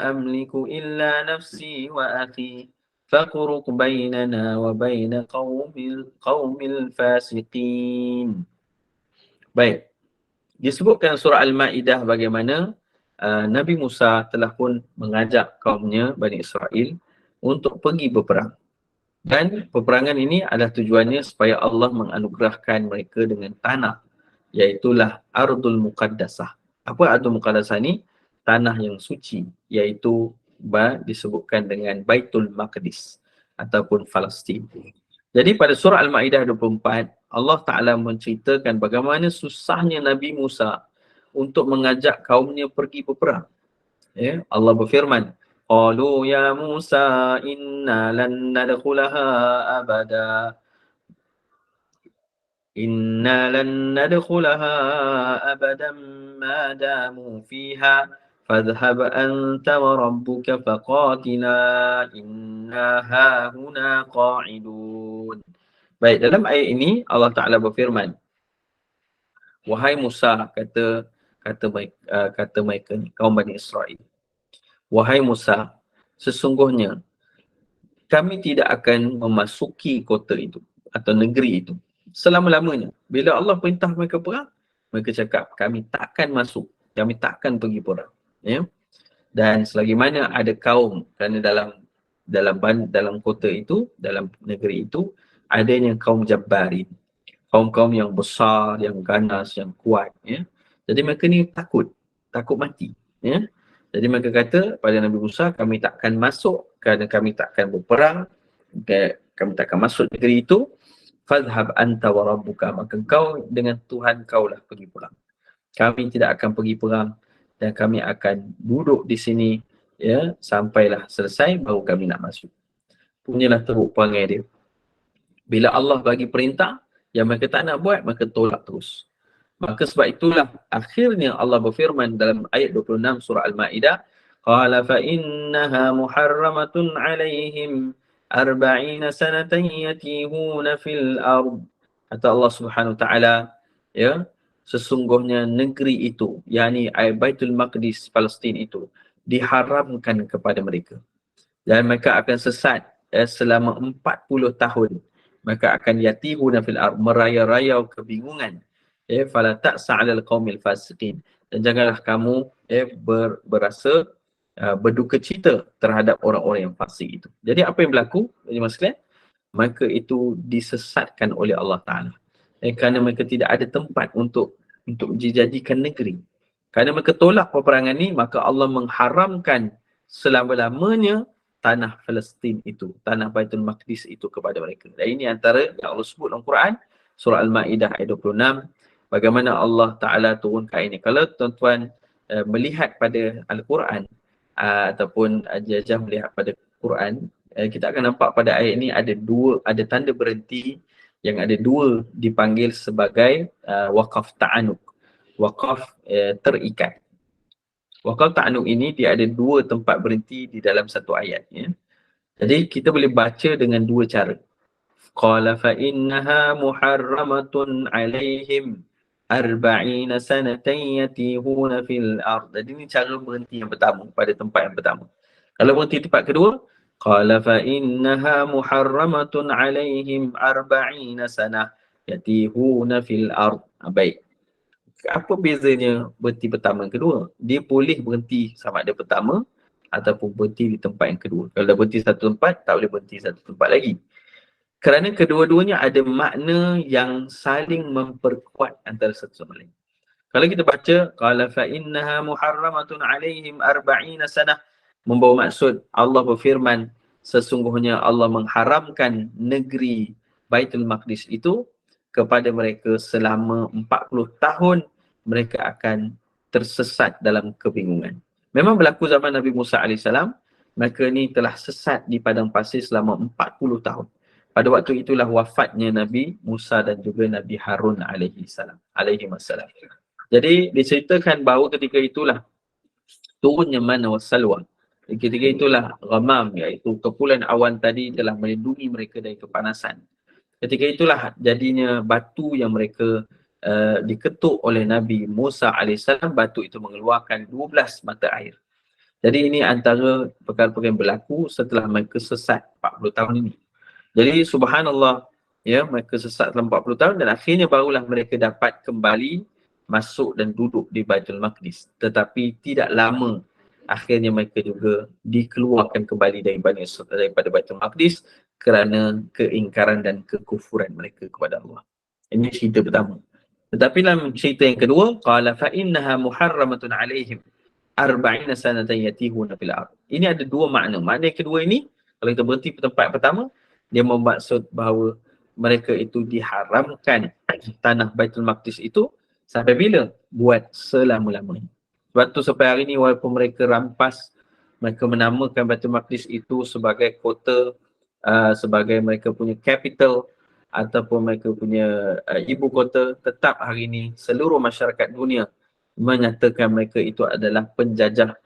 amliku illa nafsi wa akhi faqruq bainana wa baina qaumil fasiqin. Baik. Disebutkan surah Al-Ma'idah bagaimana Nabi Musa telah pun mengajak kaumnya Bani Israel untuk pergi berperang. Dan peperangan ini adalah tujuannya supaya Allah menganugerahkan mereka dengan tanah, iaitulah Ardul Muqaddasah. Apa Ardul Muqaddasah ni? Tanah yang suci, iaitu disebutkan dengan Baitul Maqdis ataupun Palestin. Jadi pada surah Al-Ma'idah 24, Allah Ta'ala menceritakan bagaimana susahnya Nabi Musa untuk mengajak kaumnya pergi berperang. Allah berfirman, qalu ya Musa inna lan nadkhulaha abada abadan ma damu fiha fadhhab anta wa rabbuka faqatila inna hahuna qa'idun. Baik, dalam ayat ini Allah Ta'ala berfirman, wahai Musa, kata mereka ni, kaum Bani Israel, wahai Musa, sesungguhnya kami tidak akan memasuki kota itu atau negeri itu selama-lamanya. Bila Allah perintah mereka perang, mereka cakap kami takkan masuk, kami takkan pergi perang. Dan selagi mana ada kaum, kerana dalam kota itu, dalam negeri itu, adanya kaum Jabbarin, kaum-kaum yang besar, yang ganas, yang kuat. Jadi mereka ni takut mati. Jadi mereka kata pada Nabi Musa, kami takkan masuk kerana kami takkan berperang, kami takkan masuk negeri itu. Fadhhab anta wa rabbuka, maka kau dengan Tuhan kau lah pergi perang. Kami tidak akan pergi perang dan kami akan duduk di sini sampailah selesai baru kami nak masuk. Punyalah teruk perangai dia. Bila Allah bagi perintah yang mereka tak nak buat, mereka tolak terus. Maka sebab itulah akhirnya Allah berfirman dalam ayat 26 surah Al-Ma'idah, qala fa innaha muharramatun 'alaihim 40 sanatan yatihuna fil ard. Kata Allah Subhanahu taala, sesungguhnya negeri itu, yakni Baitul Maqdis Palestin itu diharamkan kepada mereka dan mereka akan sesat selama 40 tahun maka akan yatihuna fil ard, meraya-rayau kebingungan. Fala ta'sa 'alal qaumil fasiqin, dan janganlah kamu berasa berduka cita terhadap orang-orang yang fasik itu. Jadi apa yang berlaku? Jadi sekalian, maka itu disesatkan oleh Allah Ta'ala. Kerana mereka tidak ada tempat untuk dijadikan negeri. Kerana mereka tolak peperangan ni, maka Allah mengharamkan selama-lamanya tanah Palestin itu, tanah Baitul Maqdis itu kepada mereka. Dan ini antara yang Allah sebut dalam Quran, surah Al-Ma'idah ayat 26, bagaimana Allah Ta'ala turunkan ini. Kalau tuan-tuan melihat pada Al-Quran, ataupun jajah melihat pada Quran, kita akan nampak pada ayat ini ada tanda berhenti yang ada dua dipanggil sebagai waqaf ta'anuk, waqaf terikat. Waqaf ta'anuk ini dia ada dua tempat berhenti di dalam satu ayat, ya. Jadi kita boleh baca dengan dua cara. Qala fa innaha muharramatun alaihim arba'ina sanatan yatihuna fil ard. Jadi ini cara berhenti yang pertama, pada tempat yang pertama. Kalau berhenti tempat kedua, qala fa innaha muharramatun alaihim arba'ina sanah yatihuna fil ard. Baik. Apa bezanya berhenti pertama dan kedua? Dia boleh berhenti sama ada pertama ataupun berhenti di tempat yang kedua. Kalau dah berhenti satu tempat, tak boleh berhenti satu tempat lagi. Kerana kedua-duanya ada makna yang saling memperkuat antara satu sama lain. Kalau kita baca, qala fa innaha muharramatun alaihim arba'ina sanah, membawa maksud Allah berfirman, sesungguhnya Allah mengharamkan negeri Baitul Maqdis itu kepada mereka selama 40 tahun, mereka akan tersesat dalam kebingungan. Memang berlaku zaman Nabi Musa AS, mereka ni telah sesat di padang pasir selama 40 tahun. Pada waktu itulah wafatnya Nabi Musa dan juga Nabi Harun alaihi wassalam. Jadi diceritakan bahawa ketika itulah turunnya mana wassalwa. Ketika itulah ghamam, iaitu kepulan awan tadi telah melindungi mereka dari kepanasan. Ketika itulah jadinya batu yang mereka diketuk oleh Nabi Musa AS, batu itu mengeluarkan 12 mata air. Jadi ini antara perkara-perkara yang berlaku setelah mereka sesat 40 tahun ini. Jadi subhanallah, ya, mereka sesat selama 40 tahun dan akhirnya barulah mereka dapat kembali masuk dan duduk di Baitul Maqdis. Tetapi tidak lama akhirnya mereka juga dikeluarkan kembali daripada Baitul Maqdis kerana keingkaran dan kekufuran mereka kepada Allah. Ini cerita pertama. Tetapi dalam cerita yang kedua, qala fa innaha muharramatun alaihim arba'ina sanatan yatihuna fil ard. Ini ada dua makna. Makna yang kedua ini, kalau kita berhenti pada tempat pertama, dia bermaksud bahawa mereka itu diharamkan tanah Baitul Maqdis itu sampai bila? Buat selama-lamanya. Sebab tu sampai hari ini walaupun mereka rampas, mereka menamakan Baitul Maqdis itu sebagai kota, sebagai mereka punya capital ataupun mereka punya ibu kota, tetap hari ini seluruh masyarakat dunia menyatakan mereka itu adalah penjajah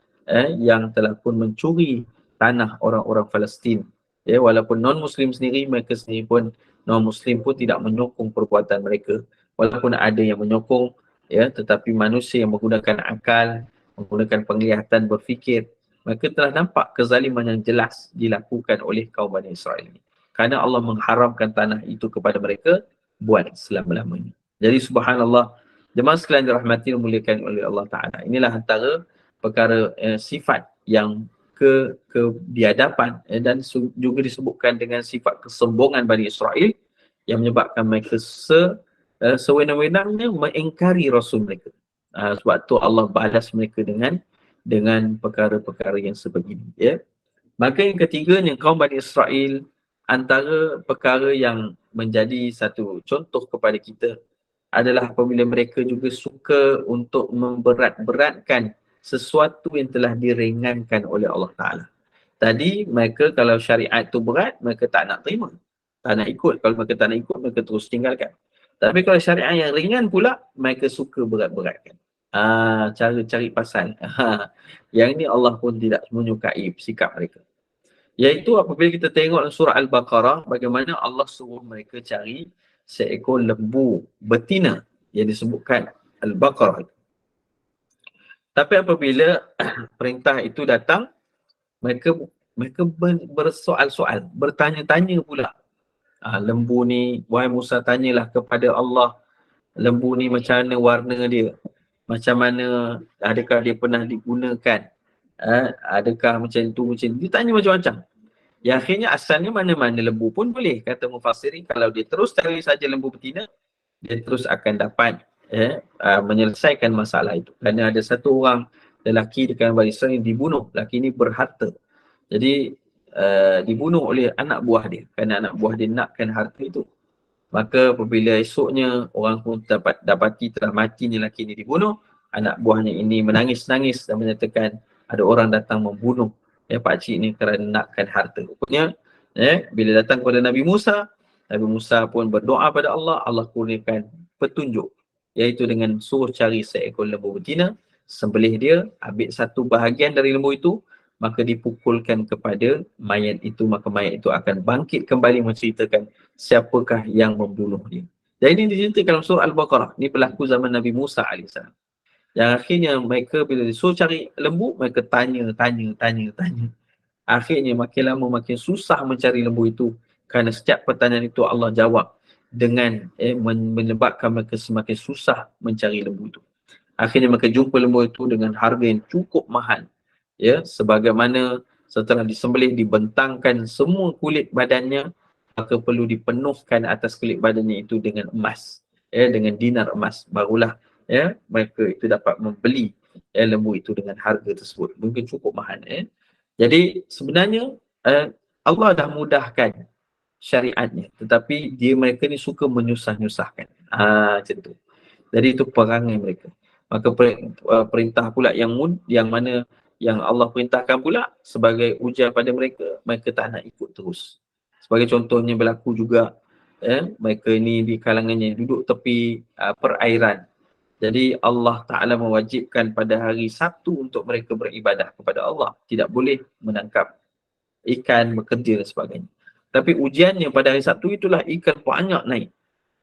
yang telah pun mencuri tanah orang-orang Palestin. Ya, walaupun non-Muslim sendiri, mereka sendiri pun, non-Muslim pun tidak menyokong perbuatan mereka. Walaupun ada yang menyokong, ya, tetapi manusia yang menggunakan akal, menggunakan penglihatan berfikir, mereka telah nampak kezaliman yang jelas dilakukan oleh kaum Bani Israel ini. Kerana Allah mengharamkan tanah itu kepada mereka buat selama-lamanya. Jadi subhanallah, jemaah sekalian dirahmati dan dimuliakan oleh Allah Ta'ala. Inilah antara perkara sifat yang kebiadaban dan juga disebutkan dengan sifat kesombongan Bani Israel yang menyebabkan mereka sewenang-wenangnya mengingkari Rasul mereka. Sebab tu Allah balas mereka dengan perkara-perkara yang sebegini. Ya. Maka yang ketiganya, kaum Bani Israel, antara perkara yang menjadi satu contoh kepada kita adalah apabila mereka juga suka untuk memberat-beratkan sesuatu yang telah diringankan oleh Allah Ta'ala. Tadi mereka kalau syariat tu berat, mereka tak nak terima, tak nak ikut. Kalau mereka tak nak ikut, mereka terus tinggalkan. Tapi kalau syariat yang ringan pula, mereka suka berat-beratkan. Cara cari pasal. Yang ini Allah pun tidak menyukai sikap mereka. Iaitu apabila kita tengok dalam surah Al-Baqarah, bagaimana Allah suruh mereka cari seekor lembu betina yang disebutkan Al-Baqarah. Tapi apabila perintah itu datang, mereka bersoal-soal, bertanya-tanya pula. Lembu ni, wahai Musa, tanyalah kepada Allah, lembu ni macam mana warna dia, macam mana, adakah dia pernah digunakan, adakah macam tu, macam ni. Dia tanya macam-macam. Yang akhirnya asalnya mana-mana lembu pun boleh. Kata mufassirin, kalau dia terus cari saja lembu betina, dia terus akan dapat menyelesaikan masalah itu. Kerana ada satu orang lelaki di kalangan Bani Israil yang dibunuh. Lelaki ini berharta. Jadi dibunuh oleh anak buah dia. Kerana anak buah dia nakkan harta itu. Maka apabila esoknya orang pun dapati telah matinya lelaki ini dibunuh, anak buahnya ini menangis-nangis dan menyatakan ada orang datang membunuh pakcik ni kerana nakkan harta. Rupanya bila datang kepada Nabi Musa pun berdoa pada Allah, Allah kurniakan petunjuk, iaitu dengan suruh cari seekor lembu betina, sembelih dia, ambil satu bahagian dari lembu itu, maka dipukulkan kepada mayat itu, maka mayat itu akan bangkit kembali menceritakan siapakah yang membunuh dia. Dan ini diceritakan dalam surah Al-Baqarah. Ini berlaku zaman Nabi Musa AS. Yang akhirnya mereka bila disuruh cari lembu, mereka tanya. Akhirnya makin lama makin susah mencari lembu itu, kerana setiap pertanyaan itu Allah jawab dengan menyebabkan mereka semakin susah mencari lembu itu. Akhirnya mereka jumpa lembu itu dengan harga yang cukup mahal. Sebagaimana setelah disembelih dibentangkan semua kulit badannya, maka perlu dipenuhkan atas kulit badannya itu dengan emas, dengan dinar emas, barulah mereka itu dapat membeli lembu itu dengan harga tersebut. Mungkin cukup mahal. Jadi sebenarnya Allah dah mudahkan syariatnya, tetapi mereka ni suka menyusah-nyusahkan. Macam tu. Jadi itu perangai mereka. Maka perintah pula yang mana yang Allah perintahkan pula sebagai ujian pada mereka, mereka tak nak ikut terus. Sebagai contohnya berlaku juga mereka ini di kalangannya duduk tepi perairan. Jadi Allah Ta'ala mewajibkan pada hari Sabtu untuk mereka beribadah kepada Allah. Tidak boleh menangkap ikan, bekerja dan sebagainya. Tapi ujiannya pada hari Sabtu itulah ikan banyak naik.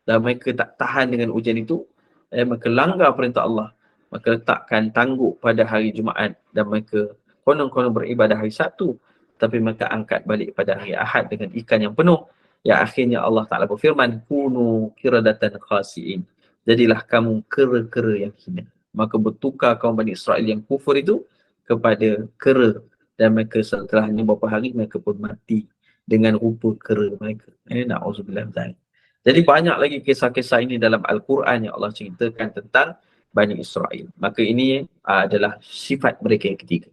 Dan mereka tak tahan dengan ujian itu, mereka langgar perintah Allah. Maka letakkan tangguk pada hari Jumaat dan mereka konon-konon beribadah hari Sabtu, tapi mereka angkat balik pada hari Ahad dengan ikan yang penuh. Yang akhirnya Allah Ta'ala berfirman, kunu kiradatan khasi'in. Jadilah kamu kera-kera yang hina. Maka bertukar kaum Bani Israel yang kufur itu kepada kera. Dan mereka setelahnya beberapa hari mereka pun mati dengan rupa kera mereka. Na'udzubillah min dzalik. Jadi banyak lagi kisah-kisah ini dalam Al-Quran yang Allah ceritakan tentang Bani Israel. Maka ini adalah sifat mereka yang ketiga.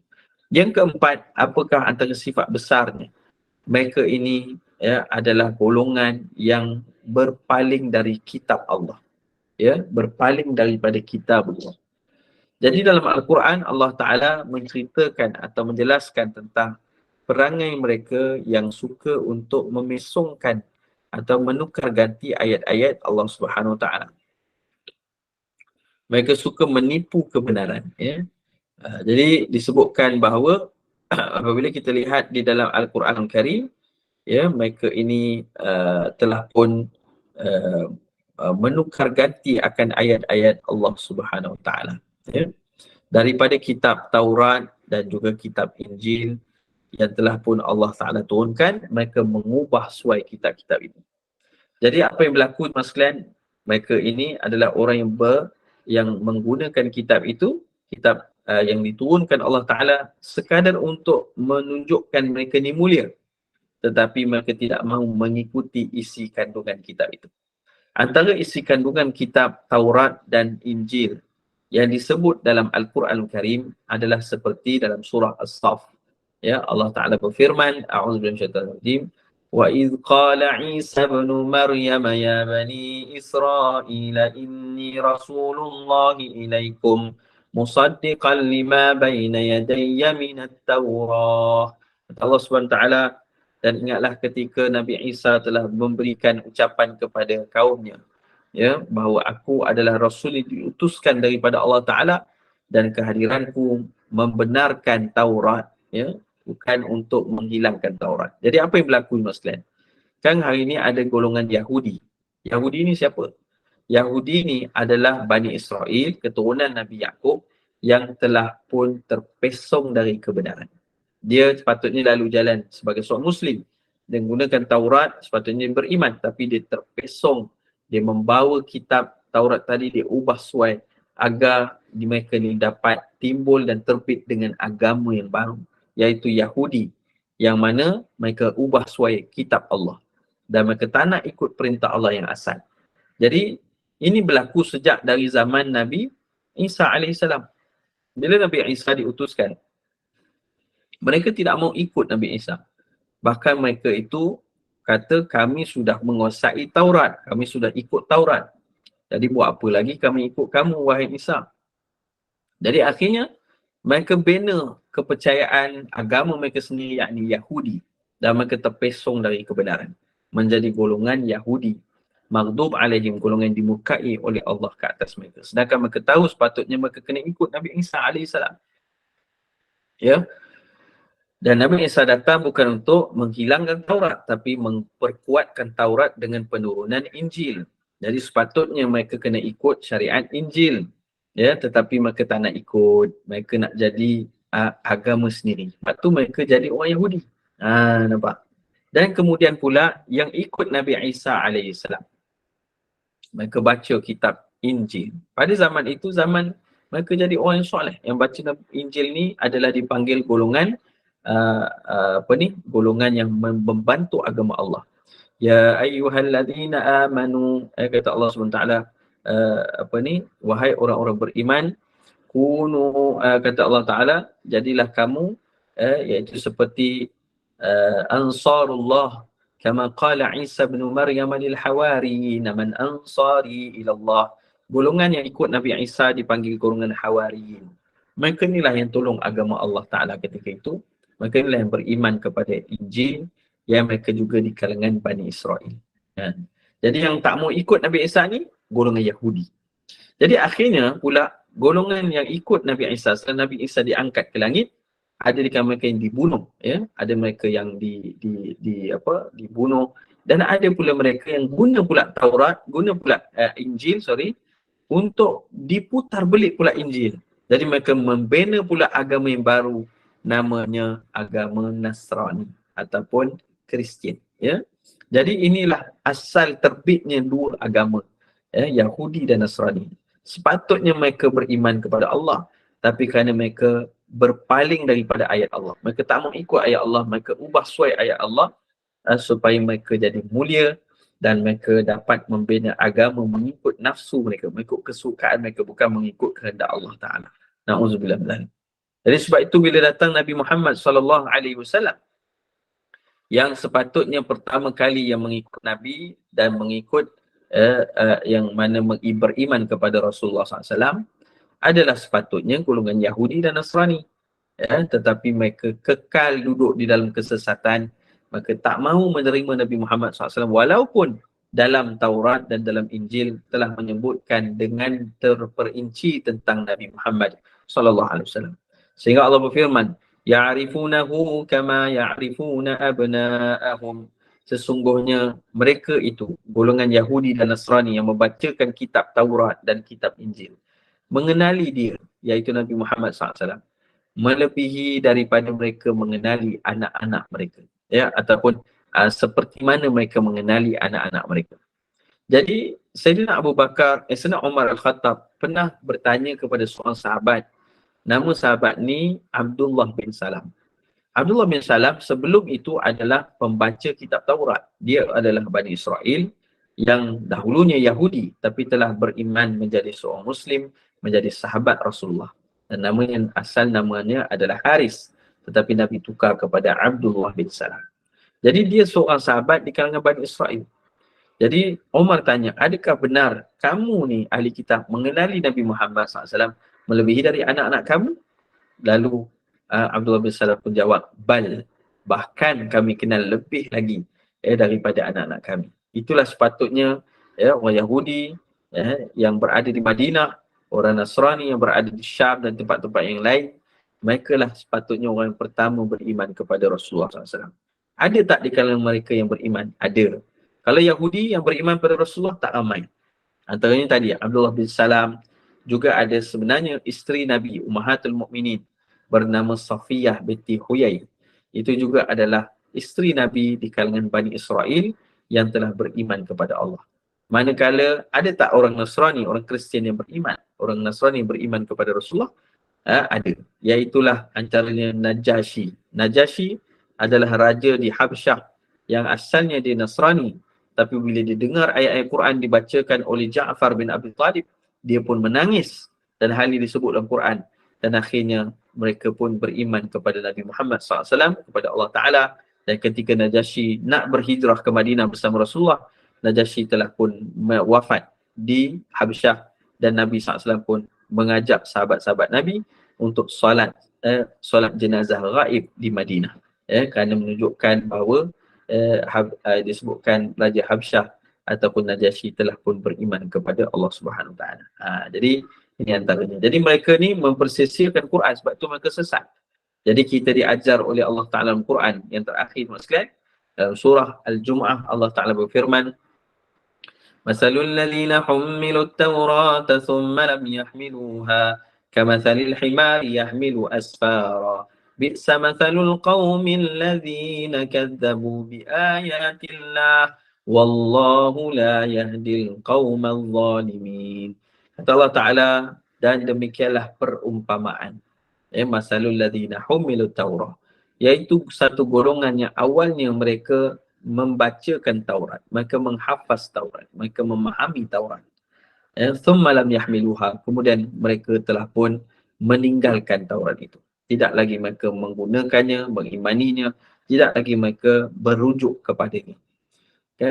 Yang keempat, apakah antara sifat besarnya? Mereka ini adalah golongan yang berpaling dari kitab Allah. Berpaling daripada kitab Allah. Jadi dalam Al-Quran Allah Ta'ala menceritakan atau menjelaskan tentang perangai mereka yang suka untuk memesongkan atau menukar ganti ayat-ayat Allah Subhanahu Wa Ta'ala. Mereka suka menipu kebenaran. Jadi disebutkan bahawa apabila kita lihat di dalam Al-Quran Al-Karim, mereka ini telah pun menukar ganti akan ayat-ayat Allah Subhanahu Wa Ta'ala. Daripada kitab Taurat dan juga kitab Injil yang telah pun Allah Ta'ala turunkan, mereka mengubah suai kitab-kitab itu. Jadi apa yang berlaku teman sekalian, mereka ini adalah orang yang menggunakan kitab itu, kitab yang diturunkan Allah Ta'ala sekadar untuk menunjukkan mereka ni mulia, tetapi mereka tidak mahu mengikuti isi kandungan kitab itu. Antara isi kandungan kitab Taurat dan Injil yang disebut dalam Al-Quran Al-Karim adalah seperti dalam surah As-Saff. Allah Ta'ala berfirman, a'udzubillahi minasyaitonir rajim, وَإِذْ قَالَ عِيسَى ابْنُ مَرْيَمَ يَا بَنِي إِسْرَائِيلَ إِنِّي رَسُولُ اللَّهِ إِلَيْكُمْ مُصَدِّقًا لِمَا بَيْنَ يَدَيَّ مِنَ التَّوْرَاةِ. Allah SWT, dan ingatlah ketika Nabi Isa telah memberikan ucapan kepada kaumnya, bahawa aku adalah Rasul yang diutuskan daripada Allah Ta'ala dan kehadiranku membenarkan Taurat, bukan untuk menghilangkan Taurat. Jadi apa yang berlaku Mas sekalian? Kan hari ini ada golongan Yahudi. Yahudi ni siapa? Yahudi ni adalah Bani Israel, keturunan Nabi Yaqub yang telah pun terpesong dari kebenaran. Dia sepatutnya lalu jalan sebagai seorang Muslim. dan gunakan Taurat, sepatutnya beriman, tapi dia terpesong, dia membawa kitab Taurat tadi, dia ubah suai agar mereka ni dapat timbul dan terbit dengan agama yang baru, iaitu Yahudi, yang mana mereka ubah suai kitab Allah dan mereka tak nak ikut perintah Allah yang asal. Jadi ini berlaku sejak dari zaman Nabi Isa AS. Bila Nabi Isa diutuskan, mereka tidak mau ikut Nabi Isa. Bahkan mereka itu kata, kami sudah menguasai Taurat, kami sudah ikut Taurat. Jadi buat apa lagi kami ikut kamu, wahai Isa? Jadi akhirnya mereka bina kepercayaan agama mereka sendiri, yakni Yahudi, dan mereka terpesong dari kebenaran, menjadi golongan Yahudi, maghdub alaihim, golongan dimurkai oleh Allah ke atas mereka. Sedangkan mereka tahu sepatutnya mereka kena ikut Nabi Isa AS. Ya. Dan Nabi Isa datang bukan untuk menghilangkan Taurat, tapi memperkuatkan Taurat dengan penurunan Injil. Jadi sepatutnya mereka kena ikut syariat Injil. Ya, tetapi mereka tak nak ikut, mereka nak jadi agama sendiri. Sebab tu mereka jadi orang Yahudi. Nampak? Dan kemudian pula yang ikut Nabi Isa AS, mereka baca kitab Injil. Pada zaman itu, zaman mereka jadi orang yang soleh. Yang baca Injil ni adalah dipanggil golongan golongan yang membantu agama Allah. Ya ayyuhalladzina amanu, kata Allah SWT, wahai orang-orang beriman, kunu, kata Allah Ta'ala, jadilah kamu, iaitu seperti ansarullah, kama qala Isa bin Maryam lil hawariyin, man ansari ilallah. Golongan yang ikut Nabi Isa dipanggil golongan hawariyin. Mereka inilah yang tolong agama Allah Ta'ala ketika itu. Mereka inilah yang beriman kepada Injil, yang mereka juga di kalangan Bani Israel. Jadi yang tak mau ikut Nabi Isa ni, golongan Yahudi. Jadi akhirnya pula, golongan yang ikut Nabi Isa, setelah Nabi Isa diangkat ke langit, ada di kalangan mereka yang dibunuh, ya, ada mereka yang dibunuh, dan ada pula mereka yang guna pula Taurat, guna pula Injil, untuk diputar belik pula Injil. Jadi mereka membina pula agama yang baru, namanya agama Nasrani ataupun Kristian, ya. Jadi inilah asal terbitnya dua agama, ya, Yahudi dan Nasrani. Sepatutnya mereka beriman kepada Allah, tapi kerana mereka berpaling daripada ayat Allah, mereka tak mau ikut ayat Allah, mereka ubah suai ayat Allah supaya mereka jadi mulia dan mereka dapat membina agama mengikut nafsu mereka, mengikut kesukaan mereka, bukan mengikut kehendak Allah Ta'ala. Na'udzubillah. Jadi sebab itu bila datang Nabi Muhammad SAW, yang sepatutnya pertama kali yang mengikut Nabi dan mengikut yang mana beriman kepada Rasulullah SAW adalah sepatutnya golongan Yahudi dan Nasrani. Tetapi mereka kekal duduk di dalam kesesatan. Mereka tak mahu menerima Nabi Muhammad SAW walaupun dalam Taurat dan dalam Injil telah menyebutkan dengan terperinci tentang Nabi Muhammad SAW. Sehingga Allah berfirman, ya'rifunahu kama ya'rifuna abna'ahum. Sesungguhnya mereka itu, golongan Yahudi dan Nasrani yang membacakan kitab Taurat dan kitab Injil, mengenali dia, iaitu Nabi Muhammad SAW, melebihi daripada mereka mengenali anak-anak mereka, ya, ataupun seperti mana mereka mengenali anak-anak mereka. Jadi Sayyidina Abu Bakar, Sayyidina Umar Al-Khattab pernah bertanya kepada seorang sahabat. Nama sahabat ni Abdullah bin Salam. Abdullah bin Salam sebelum itu adalah pembaca kitab Taurat. Dia adalah Bani Israel yang dahulunya Yahudi tapi telah beriman menjadi seorang Muslim, menjadi sahabat Rasulullah. Dan namanya adalah Haris. Tetapi Nabi tukar kepada Abdullah bin Salam. Jadi dia seorang sahabat di kalangan Bani Israel. Jadi Umar tanya, adakah benar kamu ni ahli kitab mengenali Nabi Muhammad SAW melebihi dari anak-anak kamu? Lalu Abdullah bin Salam pun jawab, bal, bahkan kami kenal lebih lagi daripada anak-anak kami. Itulah sepatutnya orang Yahudi yang berada di Madinah, orang Nasrani yang berada di Syam dan tempat-tempat yang lain, mereka lah sepatutnya orang yang pertama beriman kepada Rasulullah SAW. Ada tak di kalangan mereka yang beriman? Ada. Kalau Yahudi yang beriman pada Rasulullah tak ramai. Antaranya tadi Abdullah bin Salam. Juga ada sebenarnya isteri Nabi Ummahatul Mukminin bernama Safiyah binti Huyai. Itu juga adalah isteri Nabi di kalangan Bani Israel yang telah beriman kepada Allah. Manakala ada tak orang Nasrani, orang Kristian yang beriman, orang Nasrani yang beriman kepada Rasulullah? Ada. Iaitulah antaranya Najasyi. Najasyi adalah raja di Habsyah yang asalnya dia Nasrani. Tapi bila dia dengar ayat-ayat Quran dibacakan oleh Ja'far bin Abi Talib, dia pun menangis. Dan hal ini disebut dalam Quran. Dan akhirnya mereka pun beriman kepada Nabi Muhammad SAW, kepada Allah Ta'ala. Dan ketika Najasyi nak berhijrah ke Madinah bersama Rasulullah, Najasyi telah pun wafat di Habsyah. Dan Nabi SAW pun mengajak sahabat-sahabat Nabi untuk solat jenazah gaib di Madinah, kerana menunjukkan bahawa disebutkan Raja Habsyah ataupun Najasyi telah pun beriman kepada Allah Subhanahu Wa Taala. Jadi ini antaranya. Jadi mereka ni mempersisirkan Quran, sebab tu mereka sesat. Jadi kita diajar oleh Allah Taala dalam Quran yang terakhir sekalian, dalam surah Al-Jumu'ah Allah Taala berfirman, Masalul ladhina hummilut tawrata thumma lam yahmiluha kamathalil himari yahmilu asfara bi'sa mathalul qawmin ladhina kadzabu biayatillah wallahu la yahdil qawmal zalimin. Kata Allah Ta'ala, dan demikianlah perumpamaan masalul ladhina hummilut tawrah, iaitu satu golongan yang awalnya mereka membacakan Taurat, mereka menghafaz Taurat, mereka memahami Taurat. Thumma lam yahmiluha, kemudian mereka telah pun meninggalkan Taurat itu. Tidak lagi mereka menggunakannya, mengimaninya, tidak lagi mereka berujuk kepadanya.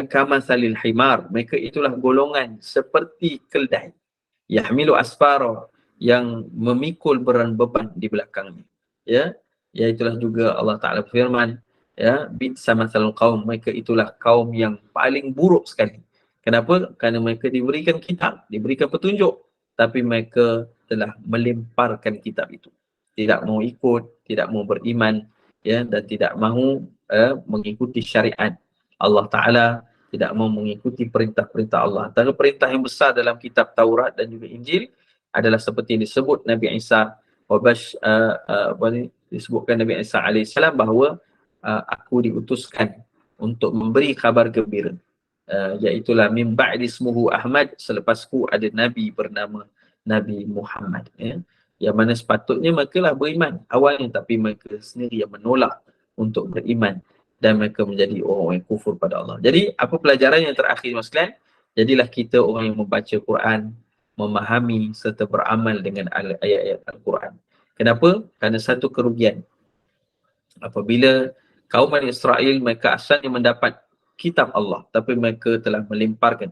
Kama salil himar, mereka itulah golongan seperti keldai. Yahmilu asfara, yang memikul beban di belakangnya. Iaitulah juga Allah Ta'ala berfirman, bi'sa mathalul qaum, mereka itulah kaum yang paling buruk sekali. Kenapa? Kerana mereka diberikan kitab, diberikan petunjuk, tapi mereka telah melemparkan kitab itu. Tidak mau ikut, tidak mau beriman, dan tidak mahu mengikuti syariat Allah Ta'ala, tidak mau mengikuti perintah-perintah Allah. Antara perintah yang besar dalam kitab Taurat dan juga Injil adalah seperti yang disebut Nabi Isa, disebutkan Nabi Isa AS bahawa aku diutuskan untuk memberi kabar gembira, iaitulah min ba'di ismuhu Ahmad, selepasku ada Nabi bernama Nabi Muhammad, yang mana sepatutnya mereka lah beriman awalnya, tapi mereka sendiri yang menolak untuk beriman dan mereka menjadi orang yang kufur pada Allah. Jadi apa pelajaran yang terakhir sekalian? Jadilah kita orang yang membaca Quran, memahami serta beramal dengan ayat-ayat Al-Quran. Kenapa? Kerana satu kerugian, apabila kaum Bani Israel mereka asalnya mendapat kitab Allah, tapi mereka telah melemparkan,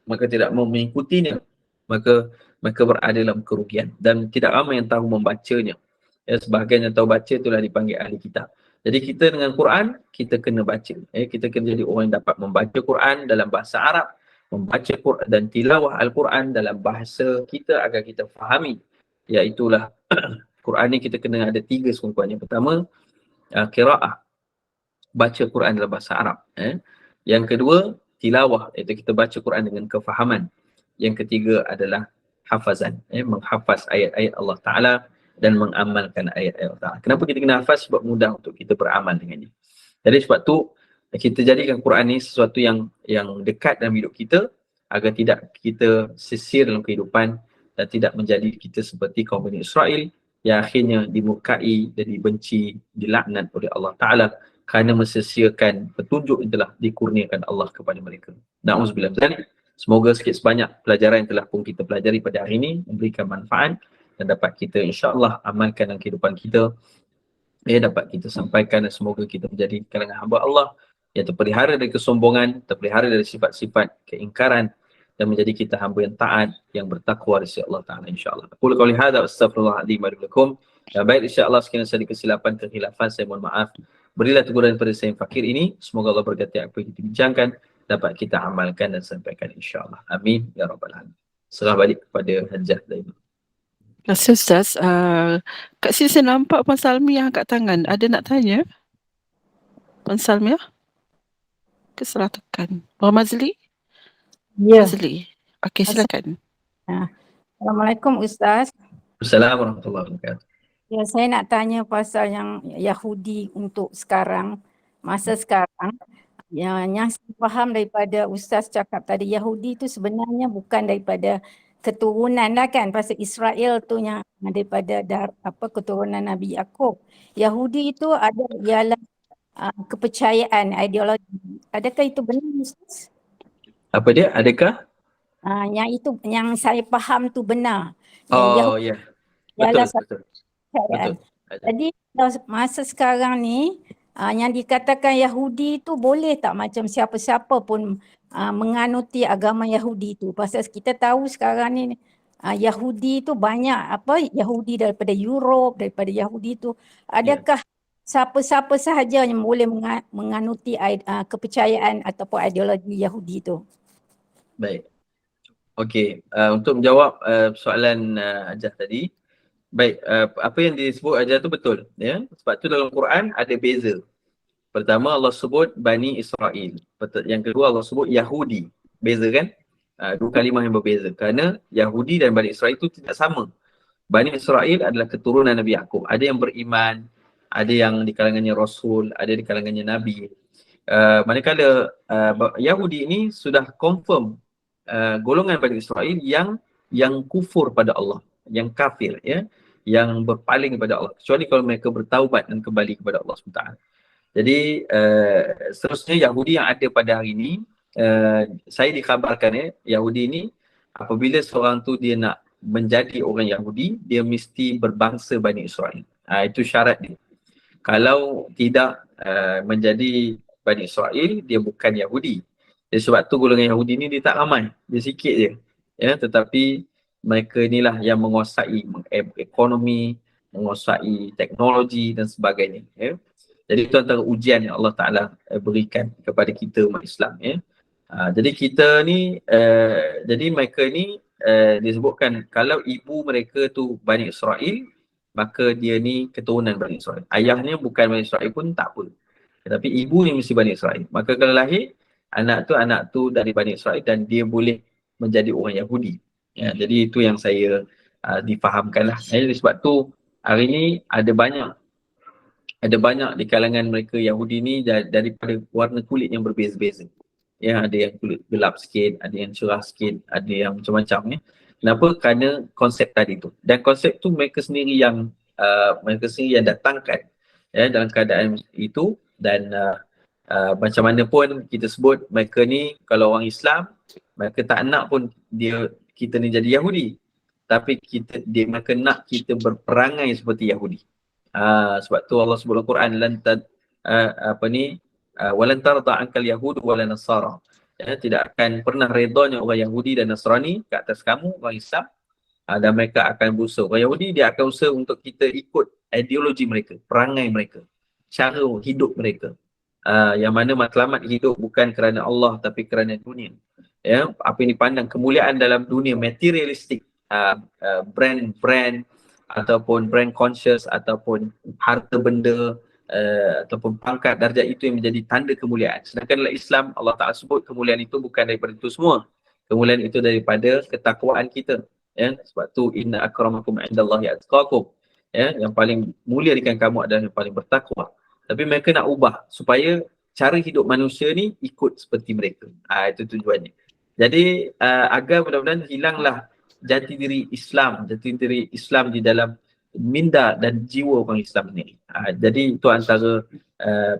maka tidak mau mengikutinya, maka mereka berada dalam kerugian dan tidak ramai yang tahu membacanya. Sebahagian yang tahu baca itulah dipanggil ahli kitab. Jadi kita dengan Quran, kita kena baca. Kita kena jadi orang yang dapat membaca Quran dalam bahasa Arab, membaca Quran dan tilawah Al-Quran dalam bahasa kita agar kita fahami. Iaitulah Quran ni kita kena ada 3 sumpuan. Yang pertama, qiraah, baca Quran dalam bahasa Arab. Yang kedua, tilawah, iaitu kita baca Quran dengan kefahaman. Yang ketiga adalah hafazan, menghafaz ayat-ayat Allah Ta'ala dan mengamalkan ayat-ayat Allah Ta'ala. Kenapa kita kena hafaz? Sebab mudah untuk kita beramal dengannya. Jadi sebab tu kita jadikan Quran ni sesuatu yang dekat dalam hidup kita, agar tidak kita sisir dalam kehidupan dan tidak menjadi kita seperti kaum Bani Israel yang akhirnya dimurkai dan dibenci, dilaknat oleh Allah Ta'ala kerana mensesiakan petunjuk yang telah dikurniakan Allah kepada mereka. Na'udzubillah. Semoga sikit sebanyak pelajaran yang telah pun kita pelajari pada hari ini memberikan manfaat dan dapat kita insya-Allah amalkan dalam kehidupan kita. Dapat kita sampaikan dan semoga kita menjadi kalangan hamba Allah yang terpelihara dari kesombongan, terpelihara dari sifat-sifat keingkaran dan menjadi kita hamba yang taat, yang bertakwa di sisi Allah Ta'ala insya-Allah. Aku qauli hadza astaghfirullahaladzim wa lakum. Baik, insya-Allah sekiranya saya ada kesilapan, kekhilafan, saya mohon maaf. Berilah teguran pada saya yang fakir ini. Semoga Allah berkati apa yang kita bincangkan dapat kita amalkan dan sampaikan insya-Allah. Amin ya rabbal alamin. Serah balik kepada Hajjah Daimah. Terima kasih Ustaz. Kat sini saya nampak Puan Salmi yang angkat tangan. Ada nak tanya? Puan Salmi ke salah tekan? Puan Mazli? Ya. Mazli. Okey, silakan. Assalamualaikum Ustaz. Assalamualaikum warahmatullahi wabarakatuh. Ya, saya nak tanya pasal yang Yahudi untuk sekarang. masa sekarang, yang saya faham daripada Ustaz cakap tadi, Yahudi tu sebenarnya bukan daripada keturunan lah kan, pasal Israel tu yang daripada keturunan Nabi Yaakob. Yahudi itu ialah kepercayaan, ideologi. Adakah itu benar, Ustaz? Apa dia? Adakah? Yang saya faham tu benar. Oh Yahudi ya, ialah betul, betul, kepercayaan. betul. Ada. Jadi masa sekarang ni, yang dikatakan Yahudi tu boleh tak macam siapa-siapa pun menganuti agama Yahudi tu? Pasal kita tahu sekarang ni Yahudi tu banyak Yahudi daripada Europe, daripada Yahudi tu. Adakah siapa-siapa sahaja yang boleh menganuti kepercayaan ataupun ideologi Yahudi tu? Baik. Okey, untuk menjawab soalan Ajah tadi, baik, apa yang disebut Ajah tu betul, ya. Sebab tu dalam Quran ada beza. Pertama Allah sebut Bani Israel. Yang kedua Allah sebut Yahudi. Beza kan? Dua kalimah yang berbeza. Kerana Yahudi dan Bani Israel itu tidak sama. Bani Israel adalah keturunan Nabi Yaakob. Ada yang beriman, ada yang di kalangannya Rasul, ada di kalangannya Nabi. Manakala Yahudi ini sudah confirm golongan Bani Israel yang kufur pada Allah, yang kafir, ya, yang berpaling kepada Allah, kecuali kalau mereka bertaubat dan kembali kepada Allah SWT. Jadi seterusnya Yahudi yang ada pada hari ini, saya dikhabarkan Yahudi ini apabila seorang tu dia nak menjadi orang Yahudi, dia mesti berbangsa Bani Israel. Itu syarat dia. Kalau tidak menjadi Bani Israel, dia bukan Yahudi. Jadi sebab tu golongan Yahudi ni dia tak ramai, dia sikit je. Ya, tetapi mereka inilah yang menguasai ekonomi, menguasai teknologi dan sebagainya. Ya. Jadi itu antara ujian yang Allah Ta'ala berikan kepada kita umat Islam. Ya. Jadi kita ni, jadi mereka ni disebutkan kalau ibu mereka tu Bani Israel, maka dia ni keturunan Bani Israel. Ayahnya bukan Bani Israel pun tak apa. Tetapi ibu ni mesti Bani Israel. Maka kalau lahir, anak tu dari Bani Israel dan dia boleh menjadi orang Yahudi. Ya, jadi itu yang saya difahamkan lah. Jadi sebab tu hari ni ada banyak di kalangan mereka Yahudi ni daripada warna kulit yang berbeza-beza. Ya, ada yang kulit gelap sikit, ada yang cerah sikit, ada yang macam-macam. Ya. Kenapa? Kerana konsep tadi tu. Dan konsep tu mereka sendiri yang datangkan, ya, dalam keadaan itu. Dan macam mana pun kita sebut mereka ni, kalau orang Islam, mereka tak nak pun kita ni jadi Yahudi. Tapi mereka nak kita berperangai seperti Yahudi. Sebab tu Allah sebut dalam Quran walan tarda ankal yahud wala nasara. Ya, tidak akan pernah redanya orang Yahudi dan Nasrani ke atas kamu, orang Islam, dan mereka akan berusaha. Orang Yahudi dia akan usaha untuk kita ikut ideologi mereka, perangai mereka, cara hidup mereka. Yang mana matlamat hidup bukan kerana Allah tapi kerana dunia. Ya, apa yang dipandang kemuliaan dalam dunia materialistik, brand ataupun brand conscious ataupun harta benda ataupun pangkat darjat itu yang menjadi tanda kemuliaan. Sedangkan dalam Islam Allah Ta'ala sebut kemuliaan itu bukan daripada itu semua. Kemuliaan itu daripada ketakwaan kita. Ya, sebab tu inna akramakum indallahi atqakum. Ya, yang paling mulia di kalangan kamu adalah yang paling bertakwa. Tapi mereka nak ubah supaya cara hidup manusia ni ikut seperti mereka. Itu tujuannya. Jadi agar mudah-mudahan hilanglah jati diri Islam di dalam minda dan jiwa orang Islam ni. Jadi itu antara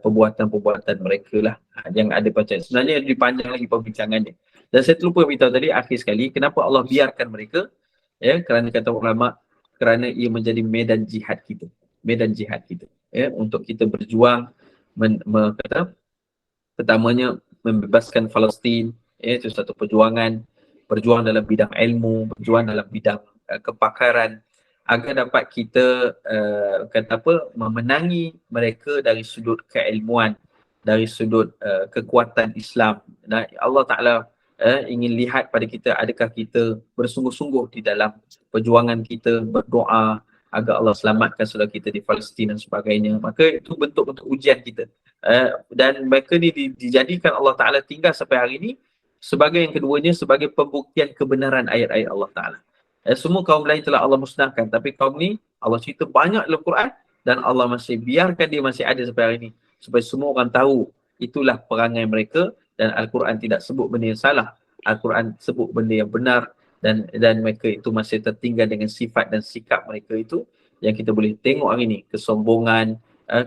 perbuatan-perbuatan mereka lah yang ada pada. Sebenarnya lebih panjang lagi perbincangannya. Dan saya terlupa beritahu tadi akhir sekali, kenapa Allah biarkan mereka? Ya, kerana kata ulama, kerana ia menjadi medan jihad kita. Medan jihad kita. Ya, untuk kita berjuang pertamanya membebaskan Palestin. Ya, itu satu perjuangan dalam bidang ilmu, berjuang dalam bidang kepakaran, agar dapat kita memenangi mereka dari sudut keilmuan, dari sudut kekuatan Islam. Dan Allah Ta'ala ingin lihat pada kita, adakah kita bersungguh-sungguh di dalam perjuangan kita, berdoa agar Allah selamatkan saudara kita di Palestin dan sebagainya. Maka itu bentuk-bentuk ujian kita. Dan mereka ni dijadikan Allah Ta'ala tinggal sampai hari ini sebagai yang keduanya, sebagai pembuktian kebenaran ayat-ayat Allah Ta'ala. Semua kaum lain telah Allah musnahkan, tapi kaum ni Allah cerita banyak dalam Quran dan Allah masih biarkan dia masih ada sampai hari ini supaya semua orang tahu itulah perangai mereka, dan Al-Quran tidak sebut benda yang salah. Al-Quran sebut benda yang benar, dan mereka itu masih tertinggal dengan sifat dan sikap mereka itu yang kita boleh tengok hari ini, kesombongan,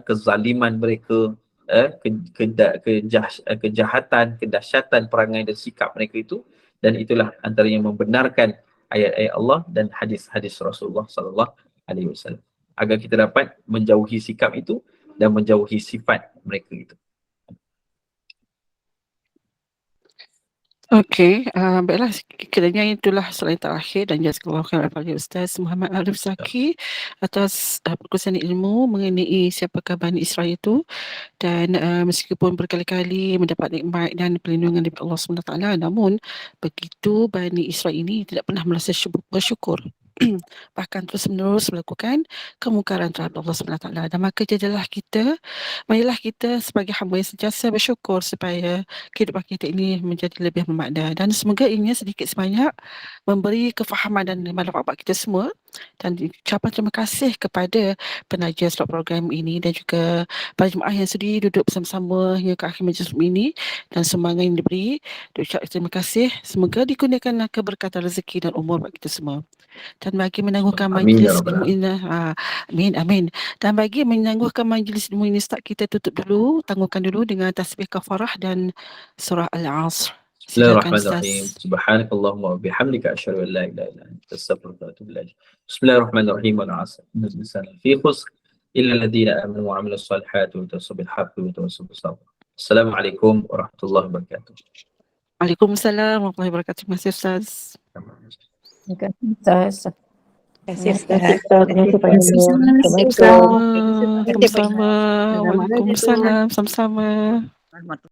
kezaliman mereka, kejahatan, kedahsyatan perangai dan sikap mereka itu, dan itulah antara yang membenarkan ayat-ayat Allah dan hadis-hadis Rasulullah sallallahu alaihi wasallam, agar kita dapat menjauhi sikap itu dan menjauhi sifat mereka itu. Okey, baiklah, kiranya itulah slide terakhir, dan jazakallahu khairan kepada Ustaz Muhammad Arif Zaki atas perkongsian ilmu mengenai siapakah Bani Israil itu. Dan meskipun berkali-kali mendapat nikmat dan perlindungan daripada Allah SWT, namun begitu Bani Israil ini tidak pernah merasa bersyukur. Bahkan terus-menerus melakukan kemungkaran terhadap Allah SWT. Dan maka jadilah kita, marilah kita sebagai hamba yang sentiasa bersyukur supaya kehidupan kita ini menjadi lebih bermakna. Dan semoga ini sedikit sebanyak memberi kefahaman dan manfaat kita semua. Dan ucapan terima kasih kepada penaja slot program ini dan juga para jemaah yang sudi duduk bersama-sama hingga ke akhir majlis ini, dan semangat yang diberi. Ucap terima kasih. Semoga dikurniakan keberkatan rezeki dan umur bagi kita semua. Dan bagi menangguhkan Amin ya majlis rabbal ilmu ini, amin. Dan bagi menangguhkan majlis ilmu ini, start kita tutup dulu, tangguhkan dulu dengan tasbih kafarah dan surah Al-Asr. Silakan Bismillahirrahmanirrahim. Ustaz. Subhanakallahumma wa bihamdika asyhadu an la ilaha illa anta astaghfiruka wa atubu ilaik. Bismillahirrahmanirrahim. Wal 'asr. Innal insana lafi khusr illa alladhina amanu wa 'amilus salihati wa tawassaw bil haqqi wa tawassaw bis sabr. Assalamualaikum warahmatullahi wabarakatuh. Waalaikumsalam warahmatullahi wabarakatuh. Terima kasih Ustaz. Terima kasih Ustaz. Terima kasih Ustaz. Terima kasih Pak Ibu. Sama-sama. Assalamualaikum. Waalaikumsalam. Sama-sama.